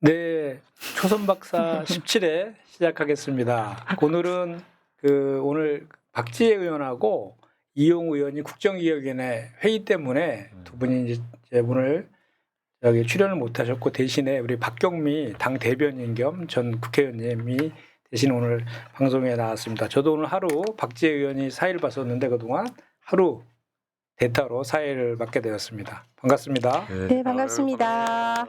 네, 초선 박사 17회 시작하겠습니다. 오늘은 오늘 박지혜 의원하고 이용 의원이 국정기획위원회 회의 때문에 두 분이 이제 오늘 여기 출연을 못하셨고 대신에 우리 박경미 당 대변인 겸 전 국회의원님이 대신 오늘 방송에 나왔습니다. 저도 오늘 하루 박지혜 의원이 사회를 봤었는데 그동안 하루 대타로 사회를 맡게 되었습니다. 반갑습니다. 네, 반갑습니다.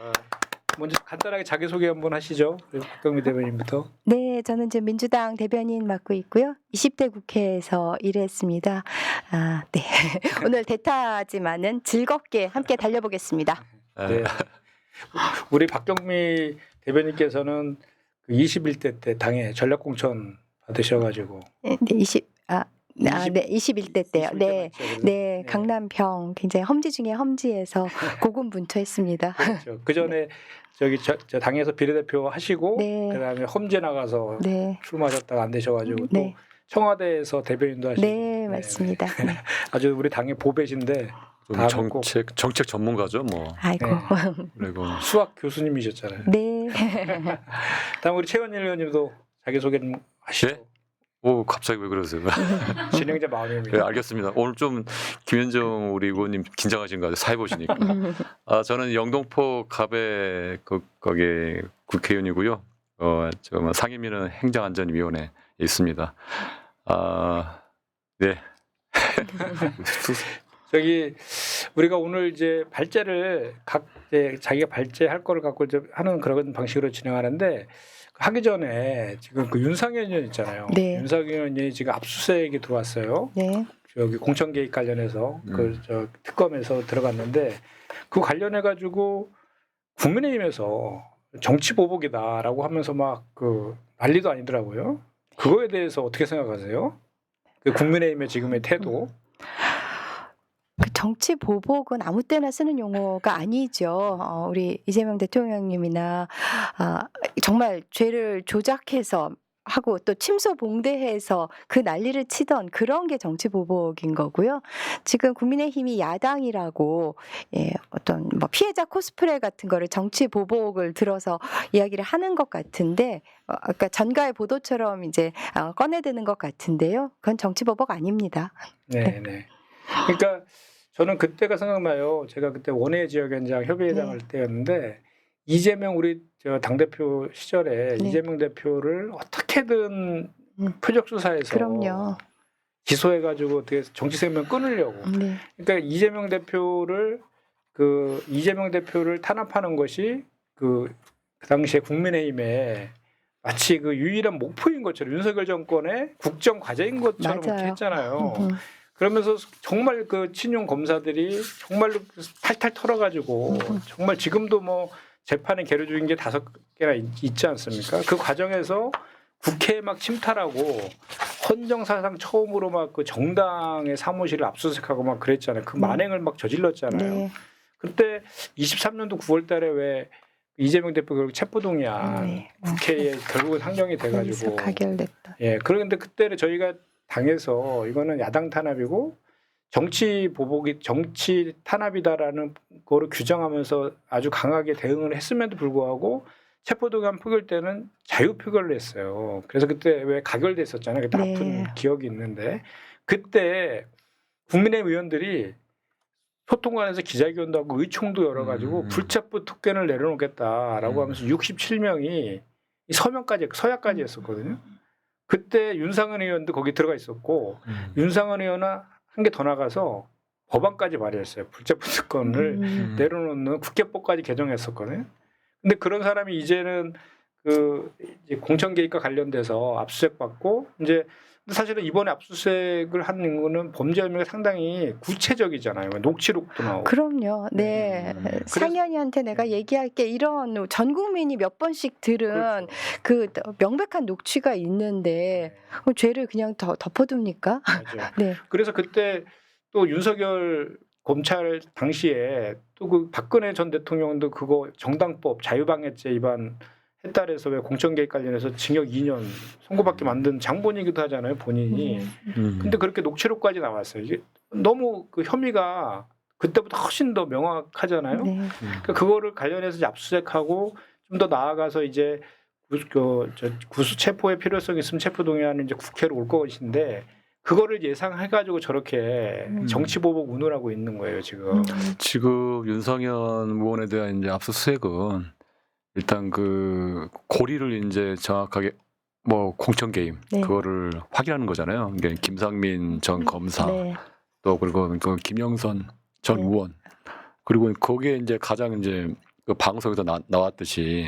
먼저 간단하게 자기소개 한번 하시죠. 박경미 대변인부터. 네, 저는 지금 민주당 대변인 맡고 있고요. 20대 국회에서 일했습니다. 네. 오늘 대타지만은 즐겁게 함께 달려보겠습니다. 네. 우리 박경미 대변인께서는 그 21대 때 당에 전략공천 받으셔가지고. 네, 21대 때요. 네, 네, 강남평 굉장히 험지 중에 험지에서 고군분투했습니다. 그렇죠. 그 전에 저기 저 당에서 비례대표 하시고 네. 그다음에 험지 나가서 네, 출마하셨다가 안 되셔가지고 네. 또 청와대에서 대변인도 하시고. 네, 맞습니다. 네. 아주 우리 당의 보배신데 좀 정책 전문가죠, 뭐. 아이고, 그리고 수학 교수님이셨잖아요. 네. 다음 우리 최원일 의원님도 자기소개 좀 하시죠. 네? 오, 갑자기 왜 그러세요? 진행자 마음입니다. 네, 알겠습니다. 오늘 좀 김현정 우리 의원님 긴장하신 것 같아요. 사회 보시니까. 저는 영등포 갑에 거기 국회의원이고요. 지금 상임위는 행정안전위원회에 있습니다. 네. 저기 우리가 오늘 이제 발제를 자기가 발제할 거를 갖고 이제 하는 그런 방식으로 진행하는데 하기 전에 지금 그 윤상현 의원 있잖아요. 네. 윤상현 의원이 지금 압수수색이 들어왔어요. 네. 여기 공천 개입 관련해서 그 저 특검에서 들어갔는데 그 관련해 가지고 국민의힘에서 정치 보복이다라고 하면서 막 그 난리도 아니더라고요. 그거에 대해서 어떻게 생각하세요? 그 국민의힘의 지금의 태도. 그 정치 보복은 아무 때나 쓰는 용어가 아니죠. 우리 이재명 대통령님이나 정말 죄를 조작해서 하고 또 침소봉대해서 그 난리를 치던 그런 게 정치 보복인 거고요. 지금 국민의힘이 야당이라고 어떤 뭐 피해자 코스프레 같은 거를 정치 보복을 들어서 이야기를 하는 것 같은데 아까 전가의 보도처럼 이제 꺼내드는 것 같은데요. 그건 정치 보복 아닙니다. 네, 네. 그러니까 저는 그때가 생각나요. 제가 그때 원외 지역위원장 협의회장 할 때였는데 이재명 우리 저 당대표 시절에 네. 이재명 대표를 어떻게든 표적 수사해서 그럼요. 기소해가지고 어떻게 정치 생명 끊으려고. 네. 그러니까 이재명 대표를 탄압하는 것이 그 당시에 국민의힘에 마치 그 유일한 목표인 것처럼 윤석열 정권의 국정 과제인 것처럼 그렇게 맞아요. 했잖아요. 그러면서 정말 그 친윤 검사들이 정말로 탈탈 털어가지고 정말 지금도 뭐 재판에 계류 중인 게 5개나 있지 않습니까? 그 과정에서 국회에 막 침탈하고 헌정사상 처음으로 막 그 정당의 사무실을 압수수색하고 막 그랬잖아요. 그 만행을 막 저질렀잖아요. 네. 그때 23년도 9월 달에 왜 이재명 대표 결국 체포동의안 네. 국회에 결국은 상정이 돼가지고. 가결됐다. 예, 그런데 그때는 저희가 당에서 이거는 야당 탄압이고 정치 보복이 정치 탄압이다라는 거를 규정하면서 아주 강하게 대응을 했음에도 불구하고 체포동의안 표결 때는 자유 표결을 했어요. 그래서 그때 왜 가결됐었잖아요. 그때 네. 아픈 기억이 있는데 그때 국민의힘 의원들이 소통관에서 기자회견도 하고 의총도 열어가지고 불체포 특권을 내려놓겠다라고 하면서 67명이 서약까지 했었거든요. 그때 윤상현 의원도 거기 들어가 있었고 윤상현 의원은 한 개 더 나가서 법안까지 발의했어요. 불체포 특권을 내려놓는 국회법까지 개정했었거든요. 근데 그런 사람이 이제는 이제 공천 개입과 관련돼서 압수수색 받고 이제 사실은 이번에 압수수색을 하는 거는 범죄 혐의가 상당히 구체적이잖아요. 녹취록도 나오고. 그럼요. 네. 상현이한테 내가 얘기할 게 이런 전 국민이 몇 번씩 들은 그렇죠. 그 명백한 녹취가 있는데 죄를 그냥 덮어둡니까? 맞아요. 네. 그래서 그때 또 윤석열 검찰 당시에 또 그 박근혜 전 대통령도 그거 정당법 자유방해죄 위반 했다 그래서 왜 공천 개입 관련해서 징역 2년 선고받게 만든 장본이기도 하잖아요, 본인이. 근데 그렇게 녹취록까지 나왔어요. 이게 너무 그 혐의가 그때보다 훨씬 더 명확하잖아요. 네. 그러니까 그거를 관련해서 이제 압수수색하고 좀 더 나아가서 이제 구수 체포의 필요성이 있으면 체포 동의안은 이제 국회로 올 것인데 그거를 예상해가지고 저렇게 정치 보복 운운을 하고 있는 거예요 지금. 지금 윤상현 의원에 대한 이제 압수수색은 일단 그 고리를 이제 정확하게 뭐 공천 개입 네. 그거를 확인하는 거잖아요. 그러니까 김상민 전 검사 네. 또 그리고 그 김영선 전 네. 의원 그리고 거기에 이제 가장 이제 그 방송에서 나왔듯이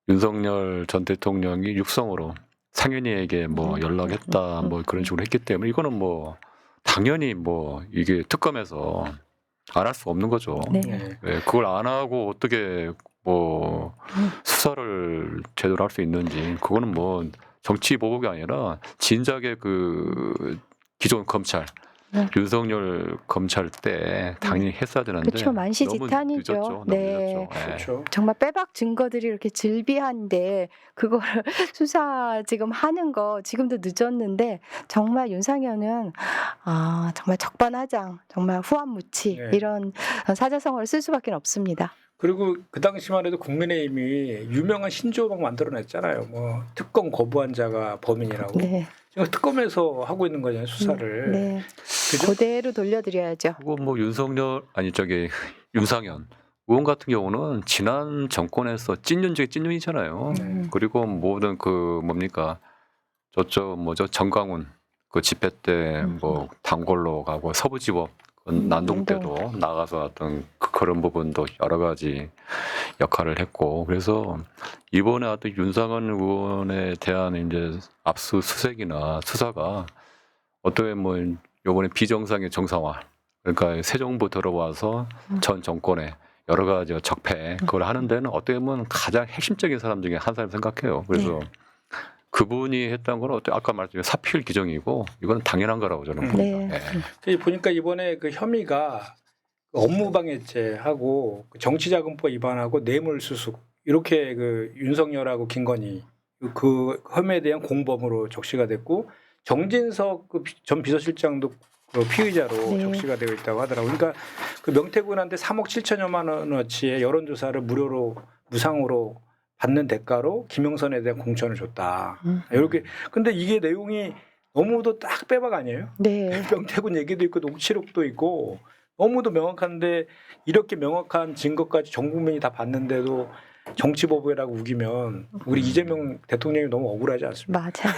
윤석열 전 대통령이 육성으로 상현이에게 뭐 연락했다 뭐 그런 식으로 했기 때문에 이거는 뭐 당연히 뭐 이게 특검에서 안 할 수 없는 거죠. 네. 네. 예, 그걸 안 하고 어떻게 뭐 수사를 제대로 할 수 있는지 그거는 뭐 정치 보복이 아니라 진작에 그 기존 검찰 네. 윤석열 검찰 때 당연히 했어야 되는데 그쵸, 너무 만시지탄이죠. 늦었죠. 너무 네. 늦었죠. 예. 그렇죠. 정말 빼박 증거들이 이렇게 즐비한데 그거를 수사 지금 하는 거 지금도 늦었는데 정말 윤상현은 정말 적반하장, 정말 후한무치 네. 이런 사자성어를 쓸 수밖에 없습니다. 그리고 그 당시만 해도 국민의힘이 유명한 신조어 막 만들어냈잖아요. 뭐 특검 거부한 자가 범인이라고. 네. 지금 특검에서 하고 있는 거잖아요 수사를. 네. 그죠? 그대로 돌려드려야죠. 그리고 뭐 윤석열 아니 저기 윤상현 의원 같은 경우는 지난 정권에서 찐윤 중에 찐윤이잖아요. 그리고 모든 그 뭡니까 저쪽 뭐죠 정강훈 그 집회 때 뭐 단골로 가고 서부지법 그 난동 때도 나가서 어떤 그런 부분도 여러 가지 역할을 했고 그래서 이번에 어떤 윤상현 의원에 대한 이제 압수수색이나 수사가 어떻게 뭐 요번에 비정상의 정상화 그러니까 새 정부 들어와서 전 정권의 여러 가지 적폐 그걸 하는 데는 어떻게 보면 가장 핵심적인 사람 중에 한 사람 생각해요. 그래서 그분이 했던 건 어때 아까 말했지만 사필 규정이고 이건 당연한 거라고 저는 봅니다. 네. 예. 보니까 이번에 그 혐의가 업무방해죄하고 정치자금법 위반하고 뇌물수수 이렇게 그 윤석열하고 김건희 그 혐의에 대한 공범으로 적시가 됐고 정진석 그 전 비서실장도 그 피의자로 네. 적시가 되어 있다고 하더라고요. 그러니까 그 명태군한테 3억 7천여만 원어치의 여론조사를 무료로 무상으로 받는 대가로 김영선에 대한 공천을 줬다. 이렇게 근데 이게 내용이 너무도 딱 빼박 아니에요? 네. 명태군 얘기도 있고 녹취록도 있고 너무도 명확한데 이렇게 명확한 증거까지 전 국민이 다 봤는데도 정치 보복이라고 우기면 우리 이재명 대통령이 너무 억울하지 않습니까? 맞아요.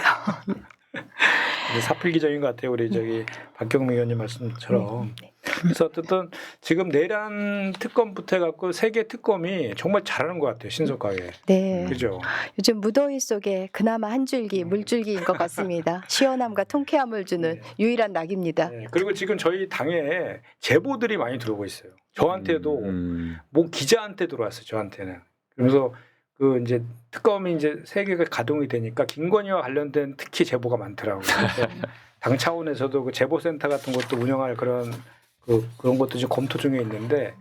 사필 기정인 것 같아요. 우리 저기 박경미 의원님 말씀처럼. 그래서 어쨌든 지금 내란 특검부터 해갖고 세계 특검이 정말 잘하는 것 같아요. 신속하게. 네. 그죠? 요즘 무더위 속에 그나마 한 줄기 물줄기인 것 같습니다. 시원함과 통쾌함을 주는 유일한 낙입니다. 네. 그리고 지금 저희 당에 제보들이 많이 들어오고 있어요. 저한테도 뭐 기자한테 들어왔어요. 저한테는. 그래서 그 이제 특검이 이제 세계가 가동이 되니까 김건희와 관련된 특히 제보가 많더라고요. 그래서 당 차원에서도 그 제보센터 같은 것도 운영할 그런 것도 지금 검토 중에 있는데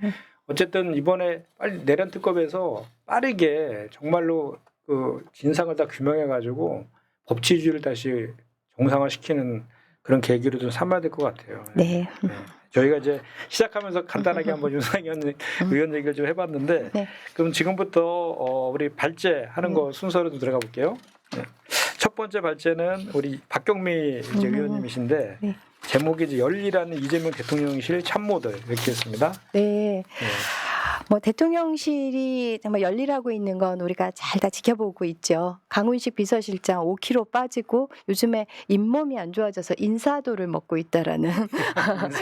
어쨌든 이번에 빨리 내란 특검에서 빠르게 정말로 그 진상을 다 규명해가지고 법치주의를 다시 정상화시키는 그런 계기로 좀 삼아야 될 것 같아요. 네. 저희가 이제 시작하면서 간단하게 한번 윤상현 의원 얘기를 좀 해봤는데 네. 그럼 지금부터 우리 발제하는 거 순서로 좀 들어가 볼게요. 네. 첫 번째 발제는 우리 박경미 이제 의원님이신데 네. 제목이 이제 열리라는 이재명 대통령실 참모들 이렇게 했습니다. 네. 뭐 대통령실이 정말 열일하고 있는 건 우리가 잘 다 지켜보고 있죠. 강훈식 비서실장 5kg 빠지고 요즘에 잇몸이 안 좋아져서 인사도를 먹고 있다라는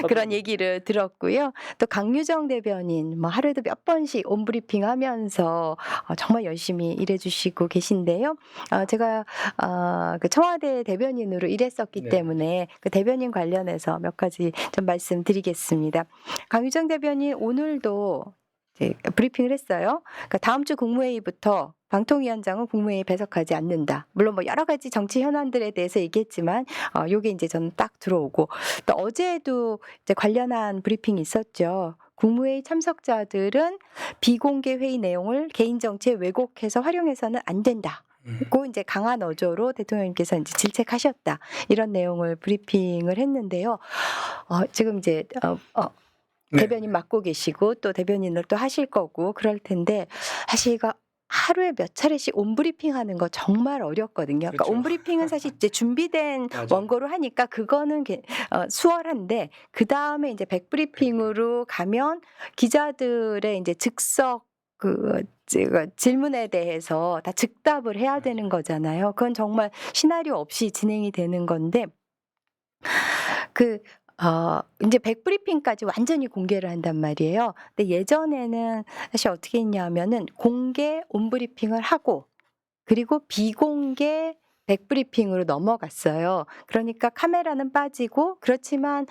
그런 얘기를 들었고요. 또 강유정 대변인 뭐 하루에도 몇 번씩 온브리핑하면서 정말 열심히 일해주시고 계신데요. 제가 그 청와대 대변인으로 일했었기 네. 때문에 그 대변인 관련해서 몇 가지 좀 말씀드리겠습니다. 강유정 대변인 오늘도 브리핑을 했어요. 그러니까 다음 주 국무회의부터 방통위원장은 국무회의에 배석하지 않는다. 물론 뭐 여러 가지 정치 현안들에 대해서 얘기했지만 요게 이제 저는 딱 들어오고 또 어제도 이제 관련한 브리핑이 있었죠. 국무회의 참석자들은 비공개 회의 내용을 개인 정치에 왜곡해서 활용해서는 안 된다. 고 이제 강한 어조로 대통령님께서 이제 질책하셨다. 이런 내용을 브리핑을 했는데요. 지금 이제 네. 대변인 맡고 계시고 또 대변인을 또 하실 거고 그럴 텐데 사실 이거 하루에 몇 차례씩 온브리핑하는 거 정말 어렵거든요. 그러니까 그렇죠. 온브리핑은 사실 이제 준비된 맞아요. 원고로 하니까 그거는 수월한데 그 다음에 이제 백브리핑으로 가면 기자들의 이제 즉석 질문에 대해서 다 즉답을 해야 되는 거잖아요. 그건 정말 시나리오 없이 진행이 되는 건데 이제 백브리핑까지 완전히 공개를 한단 말이에요. 근데 예전에는 사실 어떻게 했냐면은 공개 온브리핑을 하고 그리고 비공개 백브리핑으로 넘어갔어요. 그러니까 카메라는 빠지고 그렇지만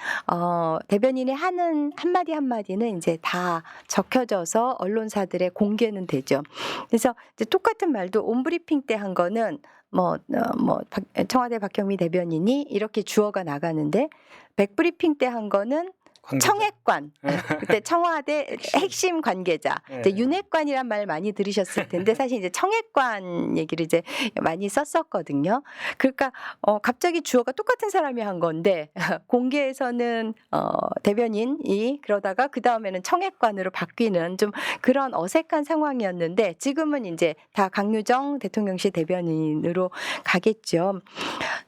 대변인이 하는 한마디 한마디는 이제 다 적혀져서 언론사들의 공개는 되죠. 그래서 이제 똑같은 말도 온브리핑 때 한 거는 청와대 박형미 대변인이 이렇게 주어가 나가는데 백브리핑 때 한 거는 관계자. 청핵관 그때 청와대 핵심 관계자 이제 네. 윤핵관이란 말 많이 들으셨을 텐데 사실 이제 청핵관 얘기를 이제 많이 썼었거든요. 그러니까 갑자기 주어가 똑같은 사람이 한 건데 공개에서는 대변인이 그러다가 그 다음에는 청핵관으로 바뀌는 좀 그런 어색한 상황이었는데 지금은 이제 다 강유정 대통령실 대변인으로 가겠죠.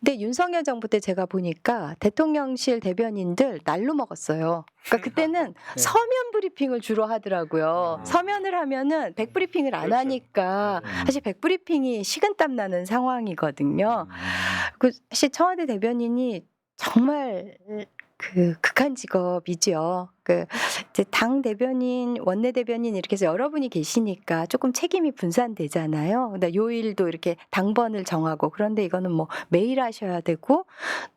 근데 윤석열 정부 때 제가 보니까 대통령실 대변인들 날로 먹었어요. 그러니까 그때는 네. 서면 브리핑을 주로 하더라고요. 서면을 하면은 백브리핑을 안 그렇죠. 하니까 음. 사실 백브리핑이 식은땀 나는 상황이거든요. 사실 청와대 대변인이 정말 극한 직업이죠. 이제 당 대변인, 원내 대변인 이렇게 해서 여러분이 계시니까 조금 책임이 분산되잖아요. 근데 요일도 이렇게 당번을 정하고 그런데 이거는 뭐 매일 하셔야 되고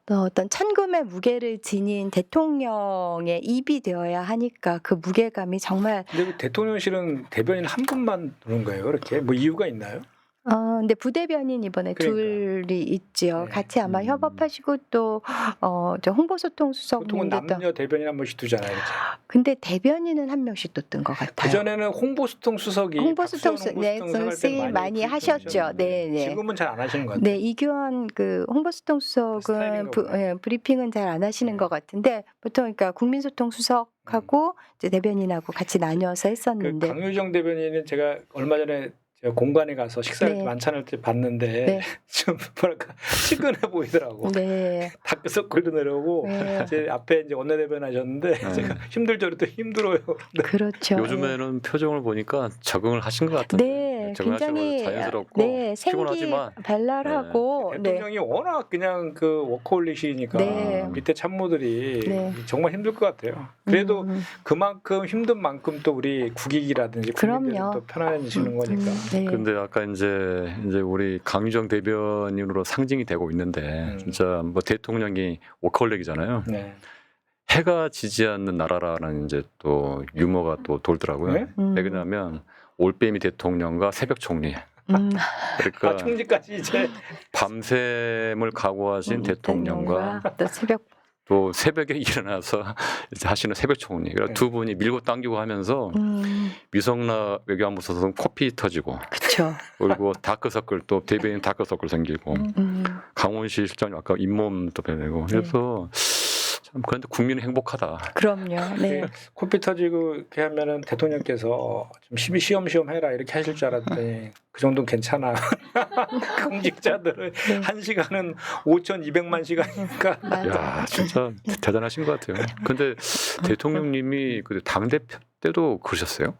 또 어떤 천금의 무게를 지닌 대통령의 입이 되어야 하니까 그 무게감이 정말 근데 그 대통령실은 대변인 한 분만 두는 거예요. 이렇게 뭐 이유가 있나요? 근데 부대변인 이번에 그러니까. 둘이 있지요. 네. 같이 아마 협업하시고 또 저 홍보소통 보통은 수석님도 또 남녀 대변인 한 번씩 두잖아요. 이렇게. 근데 대변인은 한 명씩 또 뜬 것 같아요. 그 전에는 홍보수통 수석이 홍보수통 박수현 네, 홍보수통 수석할 때 많이 하셨죠. 하셨는데 네, 네. 지금은 잘 안 하시는 것 같아요. 네, 이규환 홍보수통 수석은 스타일인가 보네. 브리핑은 잘 안 하시는 네. 것 같은데 보통 그러니까 국민소통 수석하고 이제 대변인하고 같이 나뉘어서 그 했었는데 강유정 대변인은 제가 얼마 전에 제가 공관에 가서 식사를 네. 만찬할 때 봤는데 네. 좀 뭐랄까 친근해 보이더라고. 네. 다크서클도 내려오고 네. 제 앞에 이제 원내대변 하셨는데 네. 제가 힘들죠, 그래도 힘들어요. 네. 그렇죠. 요즘에는 표정을 보니까 적응을 하신 것 같은데 네, 적응하시는 굉장히 거 자연스럽고 네, 생기 피곤하지만 발랄하고 네. 대통령이 워낙 그냥 그 워커홀릭이니까 네. 밑에 참모들이 네. 정말 힘들 것 같아요. 그래도 음, 그만큼 힘든 만큼 또 우리 국익이라든지 국민들은 그럼요. 또 편안해지시는 거니까. 네. 근데 아까 이제 우리 강유정 대변인으로 상징이 되고 있는데 진짜 뭐 대통령이 워커홀릭이잖아요. 네. 해가 지지 않는 나라라는 이제 또 유머가 또 돌더라고요. 네? 왜 그러냐면 올빼미 대통령과 새벽 총리. 그러니까 아, 총리까지 이제 밤샘을 각오하신 대통령과 또 새벽 또 새벽에 일어나서 이제 하시는 새벽 총리. 그러니까 두 분이 밀고 당기고 하면서 미성락 외교안보수석은 코피 터지고 그렇죠. 그리고 다크서클 또 대변인 다크서클 생기고 강원시 실장님 아까 잇몸 또 배내고 그래서 참 그런데 국민은 행복하다. 그럼요. 네. 코피 터지고 이렇게 하면은 대통령께서 좀 시험시험 해라 이렇게 하실 줄 알았더니 그 정도는 괜찮아. 공직자들은 네. 한 시간은 5,200만 시간이니까. 맞아. 야 진짜 대단하신 것 같아요. 근데 대통령님이 그 당대표 때도 그러셨어요?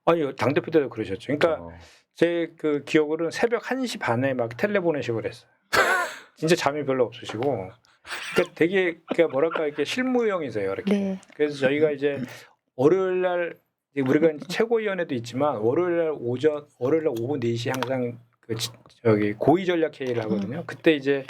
아니 당대표 때도 그러셨죠. 그러니까 제 그 기억으로는 새벽 1시 반에 막 텔레 보내시고 그랬어요. 진짜 잠이 별로 없으시고. 그러니까 되게 그러니까 뭐랄까 이렇게 실무형이세요. 이렇게. 네. 그래서 저희가 이제 월요일 날 이제 우리가 이제 최고위원회도 있지만 월요일 날 오후 4시 항상 저기 고위 전략 회의를 하거든요. 그때 이제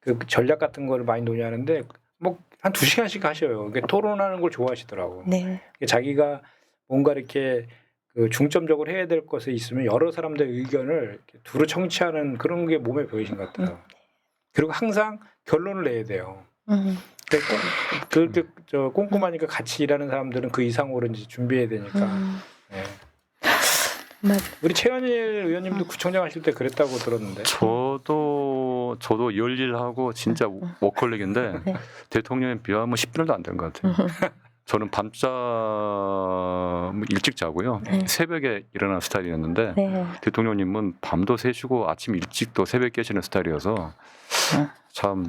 그 전략 같은 거를 많이 논의하는데 뭐 한 2시간씩 하셔요. 그러니까 토론하는 걸 좋아하시더라고. 네. 자기가 뭔가 이렇게 그 중점적으로 해야 될 것에 있으면 여러 사람들의 의견을 이렇게 두루 청취하는 그런 게 몸에 보이신 것 같아요. 그리고 항상 결론을 내야 돼요. 그렇게 저 꼼꼼하니까 같이 일하는 사람들은 그 이상으로 이제 준비해야 되니까. 네. 우리 최현일 의원님도 구청장 하실 때 그랬다고 들었는데. 저도 열일하고 진짜 워커홀릭인데 네. 대통령에 비하면 10분도 안 된 것 같아요. 저는 밤잠 일찍 자고요. 네. 새벽에 일어나는 스타일이었는데 네. 대통령님은 밤도 새시고 아침 일찍 또 새벽 깨시는 스타일이어서 참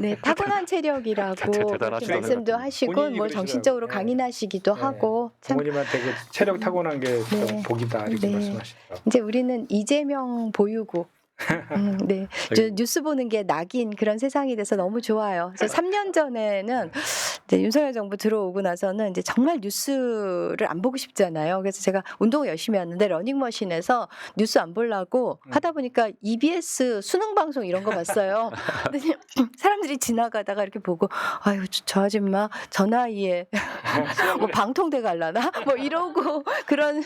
네, 타고난 체력이라고 그렇게 대단하시다는 말씀도 것 하시고 본인이 뭐 그러시더라고요. 정신적으로 네. 강인하시기도 네. 하고 참 부모님한테 그 체력 타고난 게 네. 복이다 이렇게 네. 말씀하시더라고요. 이제 우리는 이재명 보유국. 네. 저 뉴스 보는 게 낙인 그런 세상이 돼서 너무 좋아요. 그래서 3년 전에는 이제 윤석열 정부 들어오고 나서는 이제 정말 뉴스를 안 보고 싶잖아요. 그래서 제가 운동을 열심히 하는데 러닝머신에서 뉴스 안 보려고 하다 보니까 EBS 수능 방송 이런 거 봤어요. 근데 사람들이 지나가다가 이렇게 보고 아유 저 아줌마 저 나이에 뭐 방통대 갈라나 뭐 이러고 그런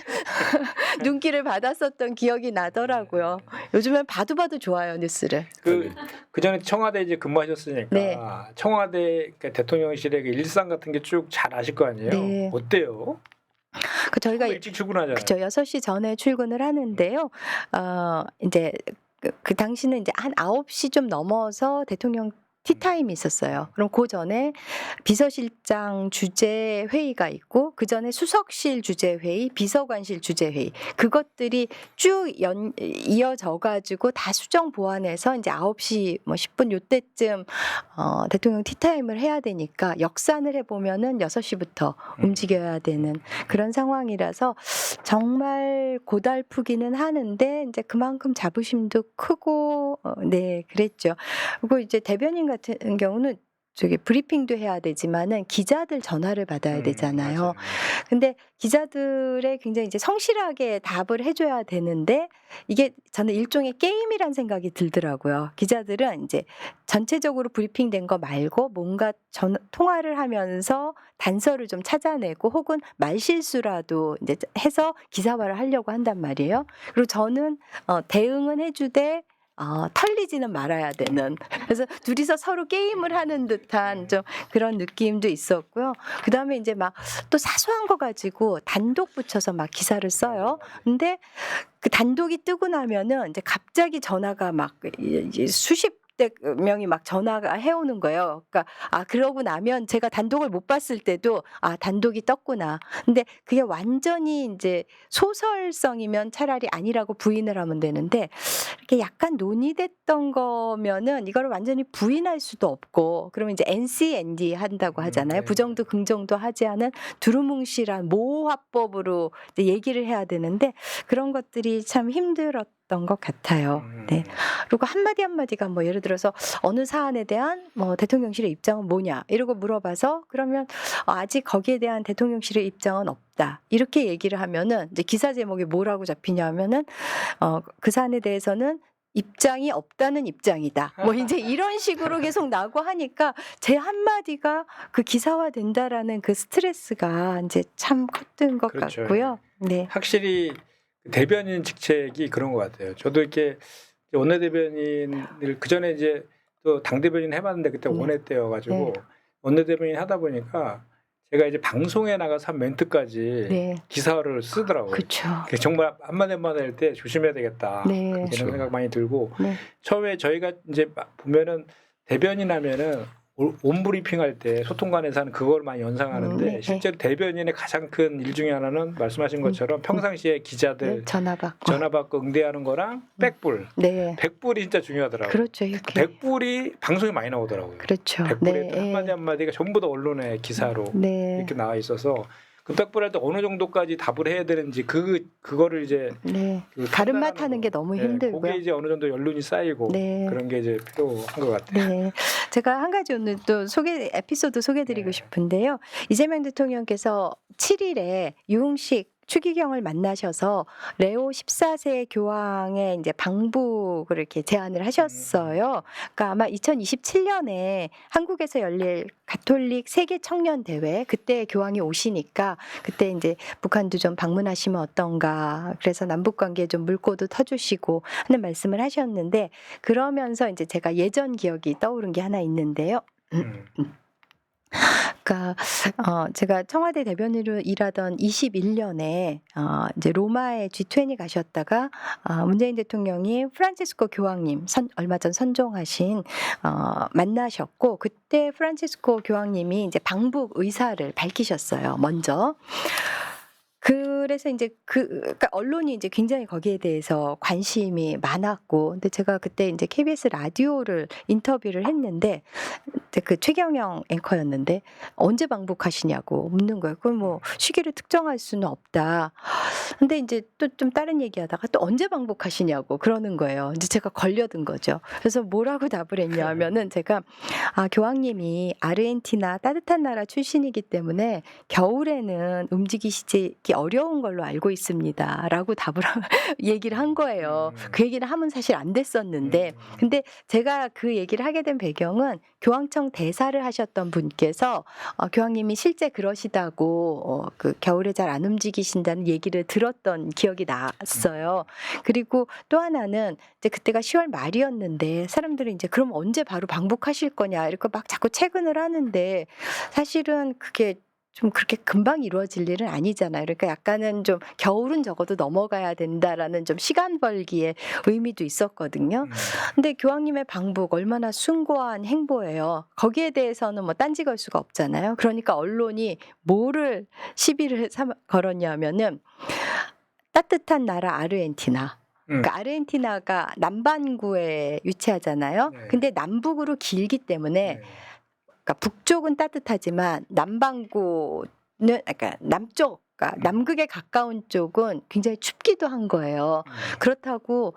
눈길을 받았었던 기억이 나더라고요. 요즘엔 봐도 좋아요 뉴스를. 그 전에 청와대 이제 근무하셨으니까 네. 청와대 그러니까 대통령실의 그 일상 같은 게 쭉 잘 아실 거 아니에요. 네. 어때요? 그 저희가 일찍 출근하잖아요. 그쵸 6시 전에 출근을 하는데요. 이제 그 당시는 이제 한 9시 좀 넘어서 대통령 티타임이 있었어요. 그럼 그 전에 비서실장 주재 회의가 있고 그 전에 수석실 주재 회의, 비서관실 주재 회의 그것들이 쭉 이어져 가지고 다 수정 보완해서 이제 9시 뭐 10분 요때쯤 대통령 티타임을 해야 되니까 역산을 해 보면은 6시부터 움직여야 되는 그런 상황이라서 정말 고달프기는 하는데 이제 그만큼 자부심도 크고 네, 그랬죠. 그리고 이제 대변인 같은 경우는 저기 브리핑도 해야 되지만은 기자들 전화를 받아야 되잖아요. 맞아요. 근데 기자들의 굉장히 이제 성실하게 답을 해줘야 되는데 이게 저는 일종의 게임이란 생각이 들더라고요. 기자들은 이제 전체적으로 브리핑된 거 말고 뭔가 통화를 하면서 단서를 좀 찾아내고 혹은 말실수라도 이제 해서 기사화를 하려고 한단 말이에요. 그리고 저는 대응은 해주되 털리지는 말아야 되는 그래서 둘이서 서로 게임을 하는 듯한 좀 그런 느낌도 있었고요. 그다음에 이제 막 또 사소한 거 가지고 단독 붙여서 막 기사를 써요. 근데 그 단독이 뜨고 나면은 이제 갑자기 전화가 막 수십 대 명이 막 전화가 해오는 거예요. 그러니까 그러고 나면 제가 단독을 못 봤을 때도 단독이 떴구나. 근데 그게 완전히 이제 소설성이면 차라리 아니라고 부인을 하면 되는데 이렇게 약간 논의됐던 거면은 이거를 완전히 부인할 수도 없고 그러면 이제 NC&D 한다고 하잖아요. 네. 부정도 긍정도 하지 않은 두루뭉실한 모호화법으로 이제 얘기를 해야 되는데 그런 것들이 참 힘들었던 것 같아요. 네. 그리고 한마디 한마디가 뭐 예를 들어서 어느 사안에 대한 뭐 대통령실의 입장은 뭐냐 이러고 물어봐서 그러면 아직 거기에 대한 대통령실의 입장은 없다 이렇게 얘기를 하면은 이제 기사 제목이 뭐라고 잡히냐면은 그 사안에 대해서는 입장이 없다는 입장이다. 뭐 이제 이런 식으로 계속 나고 하니까 제 한마디가 그 기사화 된다라는 그 스트레스가 이제 참 컸던 것 그렇죠. 같고요. 네. 확실히 대변인 직책이 그런 것 같아요. 저도 이렇게 원내대변인을 그 전에 이제 또 당대변인 해봤는데 그때 네. 원외 때여가지고 네. 원내대변인 하다 보니까 제가 이제 방송에 나가서 한 멘트까지 네. 기사를 쓰더라고요. 그렇죠. 정말 한마디 한마디 할 때 조심해야 되겠다. 네. 이런 그렇죠. 생각 많이 들고 네. 처음에 저희가 이제 보면은 대변인 하면은 온 브리핑 할 때 소통관에서 하는 그걸 많이 연상하는데 네. 실제로 대변인의 가장 큰 일 중에 하나는 말씀하신 것처럼 평상시에 기자들 네. 전화 받고. 전화 받고 응대하는 거랑 백불. 네. 백불이 진짜 중요하더라고요. 그렇죠. 이렇게. 백불이 방송에 많이 나오더라고요. 그렇죠. 백불에 네. 한마디 한마디가 전부 다 언론의 기사로 네. 이렇게 나와 있어서 그 백불할 때 어느 정도까지 답을 해야 되는지 그거를 이제 네. 그 가름맛 판단하는 하는 거. 게 너무 네, 힘들고요. 그게 이제 어느 정도 연륜이 쌓이고 네. 그런 게 이제 필요한 것 같아요. 네. 제가 한 가지 오늘 또 에피소드 소개드리고 네. 싶은데요. 이재명 대통령께서 7일에 유흥식 추기경을 만나셔서 레오 14세 교황의 이제 방북을 이렇게 제안을 하셨어요. 그러니까 아마 2027년에 한국에서 열릴 가톨릭 세계 청년 대회 그때 교황이 오시니까 그때 이제 북한도 좀 방문하시면 어떤가. 그래서 남북 관계에 좀 물꼬도 터주시고 하는 말씀을 하셨는데 그러면서 이제 제가 예전 기억이 떠오른 게 하나 있는데요. 그러니까 제가 청와대 대변인으로 일하던 21년에 이제 로마에 G20 가셨다가 문재인 대통령이 프란치스코 교황님 얼마 전 선종하신 만나셨고 그때 프란치스코 교황님이 이제 방북 의사를 밝히셨어요. 먼저. 그래서 이제 그러니까 언론이 이제 굉장히 거기에 대해서 관심이 많았고, 근데 제가 그때 이제 KBS 라디오를 인터뷰를 했는데 이제 그 최경영 앵커였는데 언제 방북하시냐고 묻는 거예요. 그럼 뭐 시기를 특정할 수는 없다. 근데 이제 또 좀 다른 얘기하다가 또 언제 방북하시냐고 그러는 거예요. 이제 제가 걸려든 거죠. 그래서 뭐라고 답을 했냐면은 제가 교황님이 아르헨티나 따뜻한 나라 출신이기 때문에 겨울에는 움직이시기 어려운 걸로 알고 있습니다라고 답을 얘기를 한 거예요. 그 얘기를 하면 사실 안 됐었는데 근데 제가 그 얘기를 하게 된 배경은 교황청 대사를 하셨던 분께서 교황님이 실제 그러시다고 그 겨울에 잘 안 움직이신다는 얘기를 들었던 기억이 났어요. 그리고 또 하나는 이제 그때가 10월 말이었는데 사람들은 이제 그럼 언제 바로 방북하실 거냐 이렇게 막 자꾸 체근을 하는데 사실은 그게 좀 그렇게 금방 이루어질 일은 아니잖아요. 그러니까 약간은 좀 겨울은 적어도 넘어가야 된다라는 좀 시간 벌기의 의미도 있었거든요. 근데 교황님의 방북 얼마나 숭고한 행보예요. 거기에 대해서는 뭐 딴지 걸 수가 없잖아요. 그러니까 언론이 뭐를 시비를 걸었냐면은 따뜻한 나라 아르헨티나. 그러니까 아르헨티나가 남반구에 위치하잖아요. 네. 근데 남북으로 길기 때문에 그러니까 북쪽은 따뜻하지만 남반구는 그러니까 남쪽, 그러니까 남극에 가까운 쪽은 굉장히 춥기도 한 거예요. 그렇다고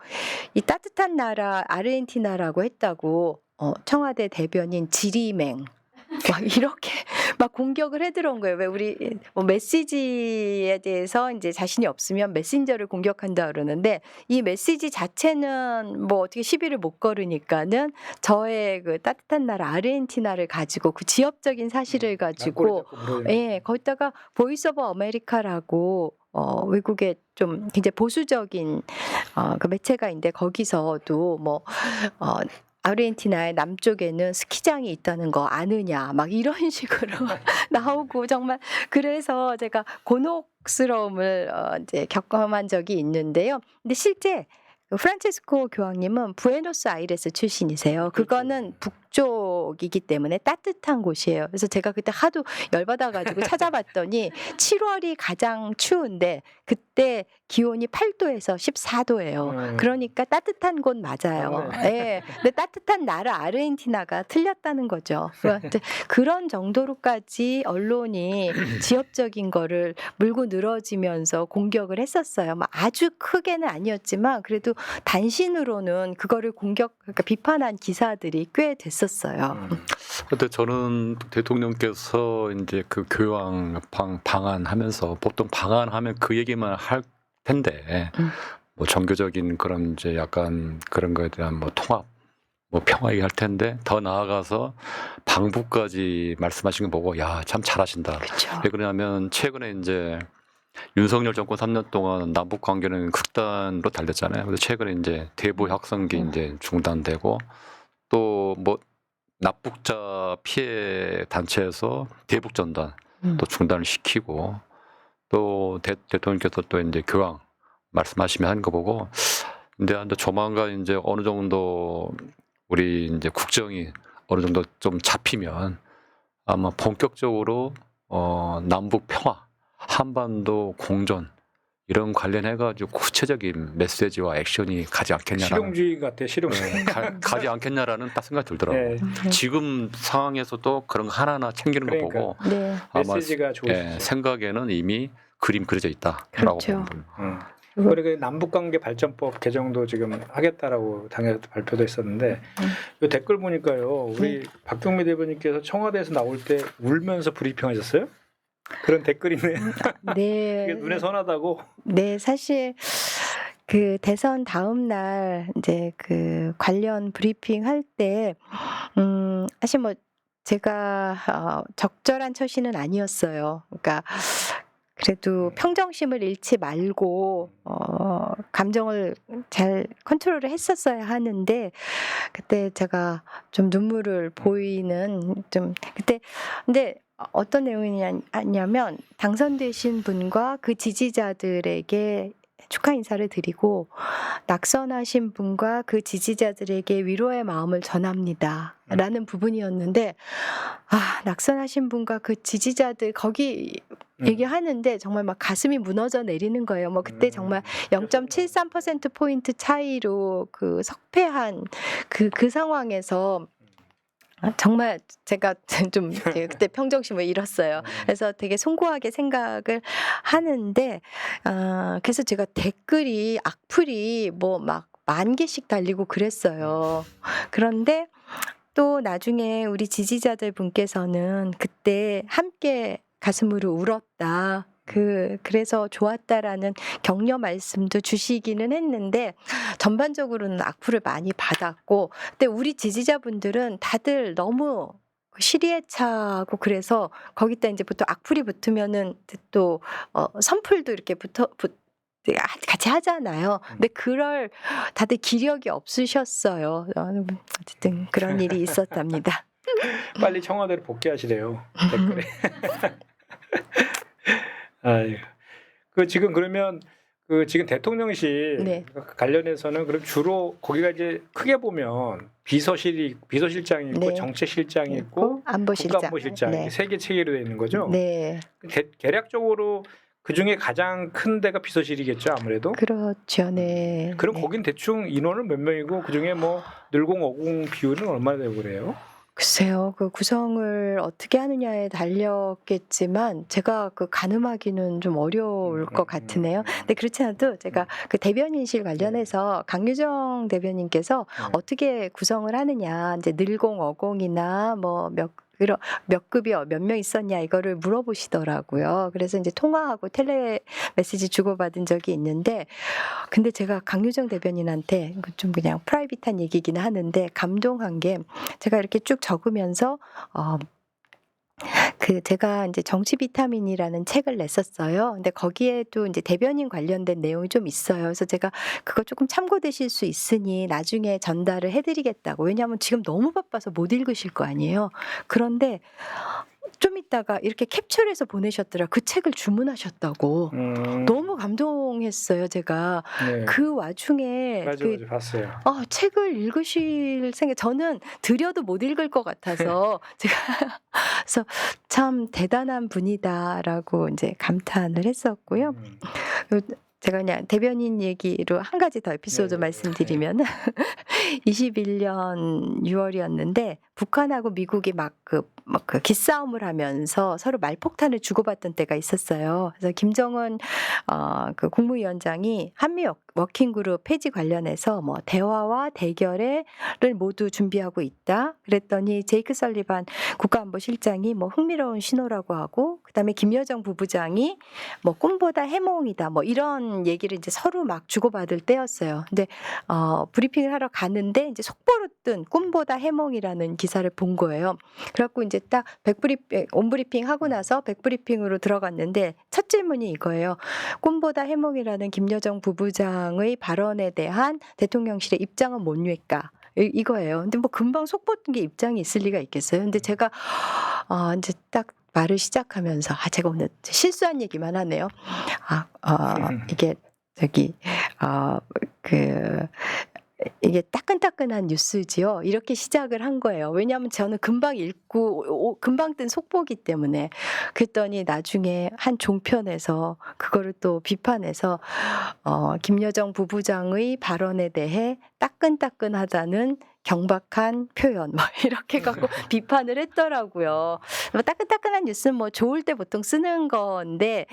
이 따뜻한 나라 아르헨티나라고 했다고 청와대 대변인 지리맹 막 이렇게 막 공격을 해 들어온 거예요. 왜 우리 뭐 메시지에 대해서 이제 자신이 없으면 메신저를 공격한다 그러는데 이 메시지 자체는 뭐 어떻게 시비를 못 걸으니까는 저의 그 따뜻한 나라 아르헨티나를 가지고 그 지역적인 사실을 가지고 예, 거기다가 보이스 오브 아메리카라고 외국의 좀 굉장히 보수적인 그 매체가 있는데 거기서도 뭐 아르헨티나의 남쪽에는 스키장이 있다는 거 아느냐 막 이런 식으로 나오고 정말 그래서 제가 곤혹스러움을 이제 경험한 적이 있는데요. 근데 실제 프란치스코 교황님은 부에노스아이레스 출신이세요. 그거는 북쪽이기 때문에 따뜻한 곳이에요. 그래서 제가 그때 하도 열받아가지고 찾아봤더니 7월이 가장 추운데 그때 기온이 8도에서 14도예요. 그러니까 따뜻한 곳 맞아요. 예. 근데 따뜻한 나라 아르헨티나가 틀렸다는 거죠. 그런 정도로까지 언론이 지역적인 거를 물고 늘어지면서 공격을 했었어요. 뭐 아주 크게는 아니었지만 그래도 단신으로는 그거를 그러니까 비판한 기사들이 꽤 됐었어요. 근데 저는 대통령께서 이제 그 교황 방한하면서 보통 방한하면 그 얘기만 할 텐데 뭐 종교적인 그런 이제 약간 그런 거에 대한 뭐 통합, 뭐 평화 얘기할 텐데 더 나아가서 방북까지 말씀하신 거 보고 야, 참 잘하신다. 그렇죠. 왜 그러냐면 최근에 이제 윤석열 정권 3년 동안 남북 관계는 극단으로 달렸잖아요. 그래서 최근에 이제 대북 확성기 이제 중단되고 또 뭐 납북자 피해 단체에서 대북 전단 또 중단을 시키고 또 대통령께서 또 이제 교황 말씀하시면 하는 거 보고 근데 조만간 이제 어느 정도 우리 이제 국정이 어느 정도 좀 잡히면 아마 본격적으로 남북 평화, 한반도 공존 이런 관련해가지고 구체적인 메시지와 액션이 가지 않겠냐라는 실용주의 같아 실용주의. 가지 않겠냐라는 딱 생각이 들더라고요. 네. 지금 상황에서도 그런 거 하나하나 챙기는 거 보고 네. 아마 메시지가 좋으시죠. 생각에는 이미 그림 그려져 있다라고 그렇죠. 봅니다. 그리고 남북관계 발전법 개정도 지금 하겠다라고 당에서 발표도 했었는데 이 댓글 보니까요 우리 박경미 대변인께서 청와대에서 나올 때 울면서 브리핑하셨어요? 그런 댓글이 있네요. 네. 그게 눈에 선하다고. 네, 사실 그 대선 다음 날 이제 그 관련 브리핑 할 때 사실 뭐 제가 적절한 처신은 아니었어요. 그러니까 그래도 평정심을 잃지 말고 감정을 잘 컨트롤을 했었어야 하는데 그때 제가 좀 눈물을 보이는 좀 그때 근데 어떤 내용이냐면 당선되신 분과 그 지지자들에게 축하 인사를 드리고 낙선하신 분과 그 지지자들에게 위로의 마음을 전합니다. 라는 부분이었는데 낙선하신 분과 그 지지자들 거기 얘기하는데 정말 막 가슴이 무너져 내리는 거예요. 뭐 그때 정말 0.73%포인트 차이로 그 석패한 그 상황에서 정말 제가 좀 그때 평정심을 잃었어요. 그래서 되게 송구하게 생각을 하는데 그래서 제가 댓글이 악플이 뭐 막 10,000개씩 달리고 그랬어요. 그런데 또 나중에 우리 지지자들 분께서는 그때 함께 가슴으로 울었다. 그래서 좋았다라는 격려 말씀도 주시기는 했는데 전반적으로는 악플을 많이 받았고 근데 우리 지지자분들은 다들 너무 시리에 차고 그래서 거기다 이제 보통 악플이 붙으면은 또 선플도 이렇게 같이 하잖아요. 근데 그럴 다들 기력이 없으셨어요. 어쨌든 그런 일이 있었답니다. 빨리 청와대로 복귀하시래요. 댓글에. 아유. 지금 그러면 지금 대통령실 네. 관련해서는 그럼 주로 거기가 이제 크게 보면 비서실장이 있고 네. 정책실장이 있고 있고 안보실장. 국가안보실장 네. 이렇게 세 개 체계로 되어 있는 거죠. 네. 대략적으로 그 중에 가장 큰 데가 비서실이겠죠, 아무래도. 그렇죠. 네. 그럼 네. 거긴 대충 인원은 몇 명이고 그 중에 뭐 늘공 어공 비율은 얼마나 되고 그래요? 글쎄요. 그 구성을 어떻게 하느냐에 달렸겠지만 제가 가늠하기는 좀 어려울 것 같으네요. 근데 그렇지 않아도 제가 그 대변인실 관련해서 강유정 대변인께서 어떻게 구성을 하느냐 이제 늘공 어공이나 뭐 몇 급이 몇 명 있었냐 이거를 물어보시더라고요. 그래서 이제 통화하고 텔레 메시지 주고받은 적이 있는데 근데 제가 강유정 대변인한테 좀 그냥 프라이빗한 얘기긴 하는데 감동한 게 제가 이렇게 쭉 적으면서 제가 이제 정치 비타민이라는 책을 냈었어요. 근데 거기에도 이제 대변인 관련된 내용이 좀 있어요. 그래서 제가 그거 조금 참고되실 수 있으니 나중에 전달을 해드리겠다고. 왜냐하면 지금 너무 바빠서 못 읽으실 거 아니에요. 그런데 좀 있다가 이렇게 캡처해서 보내셨더라. 그 책을 주문하셨다고. 너무 감동했어요, 제가. 네. 그 와중에 맞아, 봤어요. 책을 읽으실 생각 저는 드려도 못 읽을 것 같아서 제가 그래서 참 대단한 분이다라고 이제 감탄을 했었고요. 제가 그냥 대변인 얘기로 한 가지 더 에피소드 네. 말씀드리면 21년 6월이었는데 북한하고 미국이 막 기싸움을 하면서 서로 말폭탄을 주고받던 때가 있었어요. 그래서 김정은 그 국무위원장이 한미 워킹그룹 폐지 관련해서 뭐 대화와 대결을 모두 준비하고 있다. 그랬더니 제이크 설리반 국가안보실장이 뭐 흥미로운 신호라고 하고 그다음에 김여정 부부장이 뭐 꿈보다 해몽이다. 뭐 이런 얘기를 이제 서로 막 주고받을 때였어요. 근데 브리핑을 하러 가는데 이제 속보로 뜬 꿈보다 해몽이라는 기사를 본 거예요. 그래갖고 이제 딱 온브리핑 하고 나서 백브리핑으로 들어갔는데 첫 질문이 이거예요. 꿈보다 해몽이라는 김여정 부부장의 발언에 대한 대통령실의 입장은 뭡니까? 이거예요. 근데 뭐 금방 속보 뜬 게 입장이 있을 리가 있겠어요. 근데 제가 이제 딱 말을 시작하면서 제가 오늘 실수한 얘기만 하네요. 이게 이게 따끈따끈한 뉴스지요. 이렇게 시작을 한 거예요. 왜냐하면 저는 금방 읽고 금방 뜬 속보기 때문에. 그랬더니 나중에 한 종편에서 그거를 또 비판해서 김여정 부부장의 발언에 대해 따끈따끈하다는 경박한 표현 뭐 이렇게 갖고 비판을 했더라고요. 뭐 따끈따끈한 뉴스는 뭐 좋을 때 보통 쓰는 건데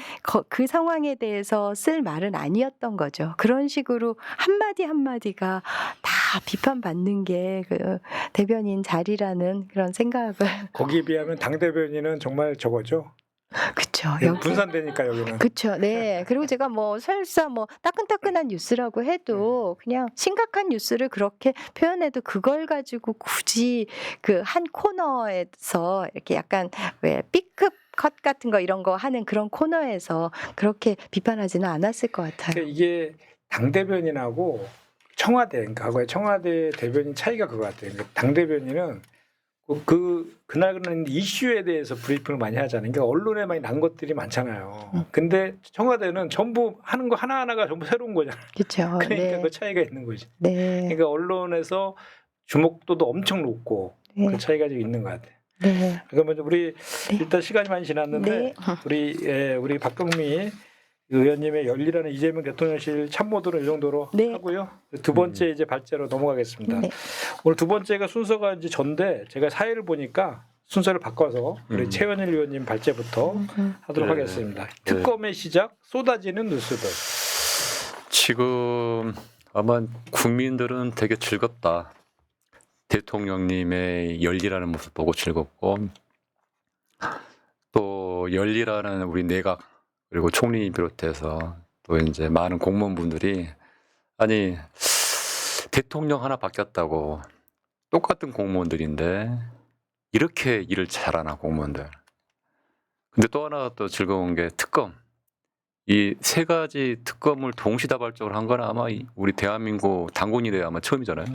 그 상황에 대해서 쓸 말은 아니었던 거죠. 그런 식으로 한마디 한마디가 다 비판받는 게 그 대변인 자리라는 그런 생각을 거기에 비하면 당 대변인은 정말 저거죠. 그렇죠. 여기 분산되니까 여기는. 그렇죠. 네. 그리고 제가 뭐 설사 뭐 따끈따끈한 뉴스라고 해도 그냥 심각한 뉴스를 그렇게 표현해도 그걸 가지고 굳이 그 한 코너에서 이렇게 약간 왜 B급 컷 같은 거 이런 거 하는 그런 코너에서 그렇게 비판하지는 않았을 것 같아요. 그러니까 이게 당 대변인하고 청와대, 그러니까 과거에 청와대 대변인 차이가 그거 같아요. 그러니까 당 대변인은 그날 그런 이슈에 대해서 브리핑을 많이 하잖아요. 그러니까 언론에 많이 난 것들이 많잖아요. 근데 청와대는 전부 하는 거 하나하나가 전부 새로운 거잖아요. 그렇죠. 그러니까 네. 그 차이가 있는 거지. 네. 그러니까 언론에서 주목도도 엄청 높고 네. 그 차이가 좀 있는 것 같아요. 네. 그러면 우리 네. 일단 시간이 많이 지났는데 네. 우리 박경미 의원님의 열리라는 이재명 대통령실 참모들은 이 정도로 네. 하고요. 두 번째 이제 발제로 넘어가겠습니다. 네. 오늘 두 번째가 순서가 이제 전데 제가 사회를 보니까 순서를 바꿔서 우리 최원일 의원님 발제부터 하도록 네. 하겠습니다. 특검의 시작, 쏟아지는 뉴스들. 지금 아마 국민들은 되게 즐겁다. 대통령님의 열리라는 모습 보고 즐겁고 또 열리라는 우리 내각 그리고 총리 비롯해서 또 이제 많은 공무원분들이 아니 대통령 하나 바뀌었다고 똑같은 공무원들인데 이렇게 일을 잘하나 공무원들. 근데 또 하나 또 즐거운 게 특검. 이 세 가지 특검을 동시다발적으로 한 건 아마 우리 대한민국 당군 이래 아마 처음이잖아요.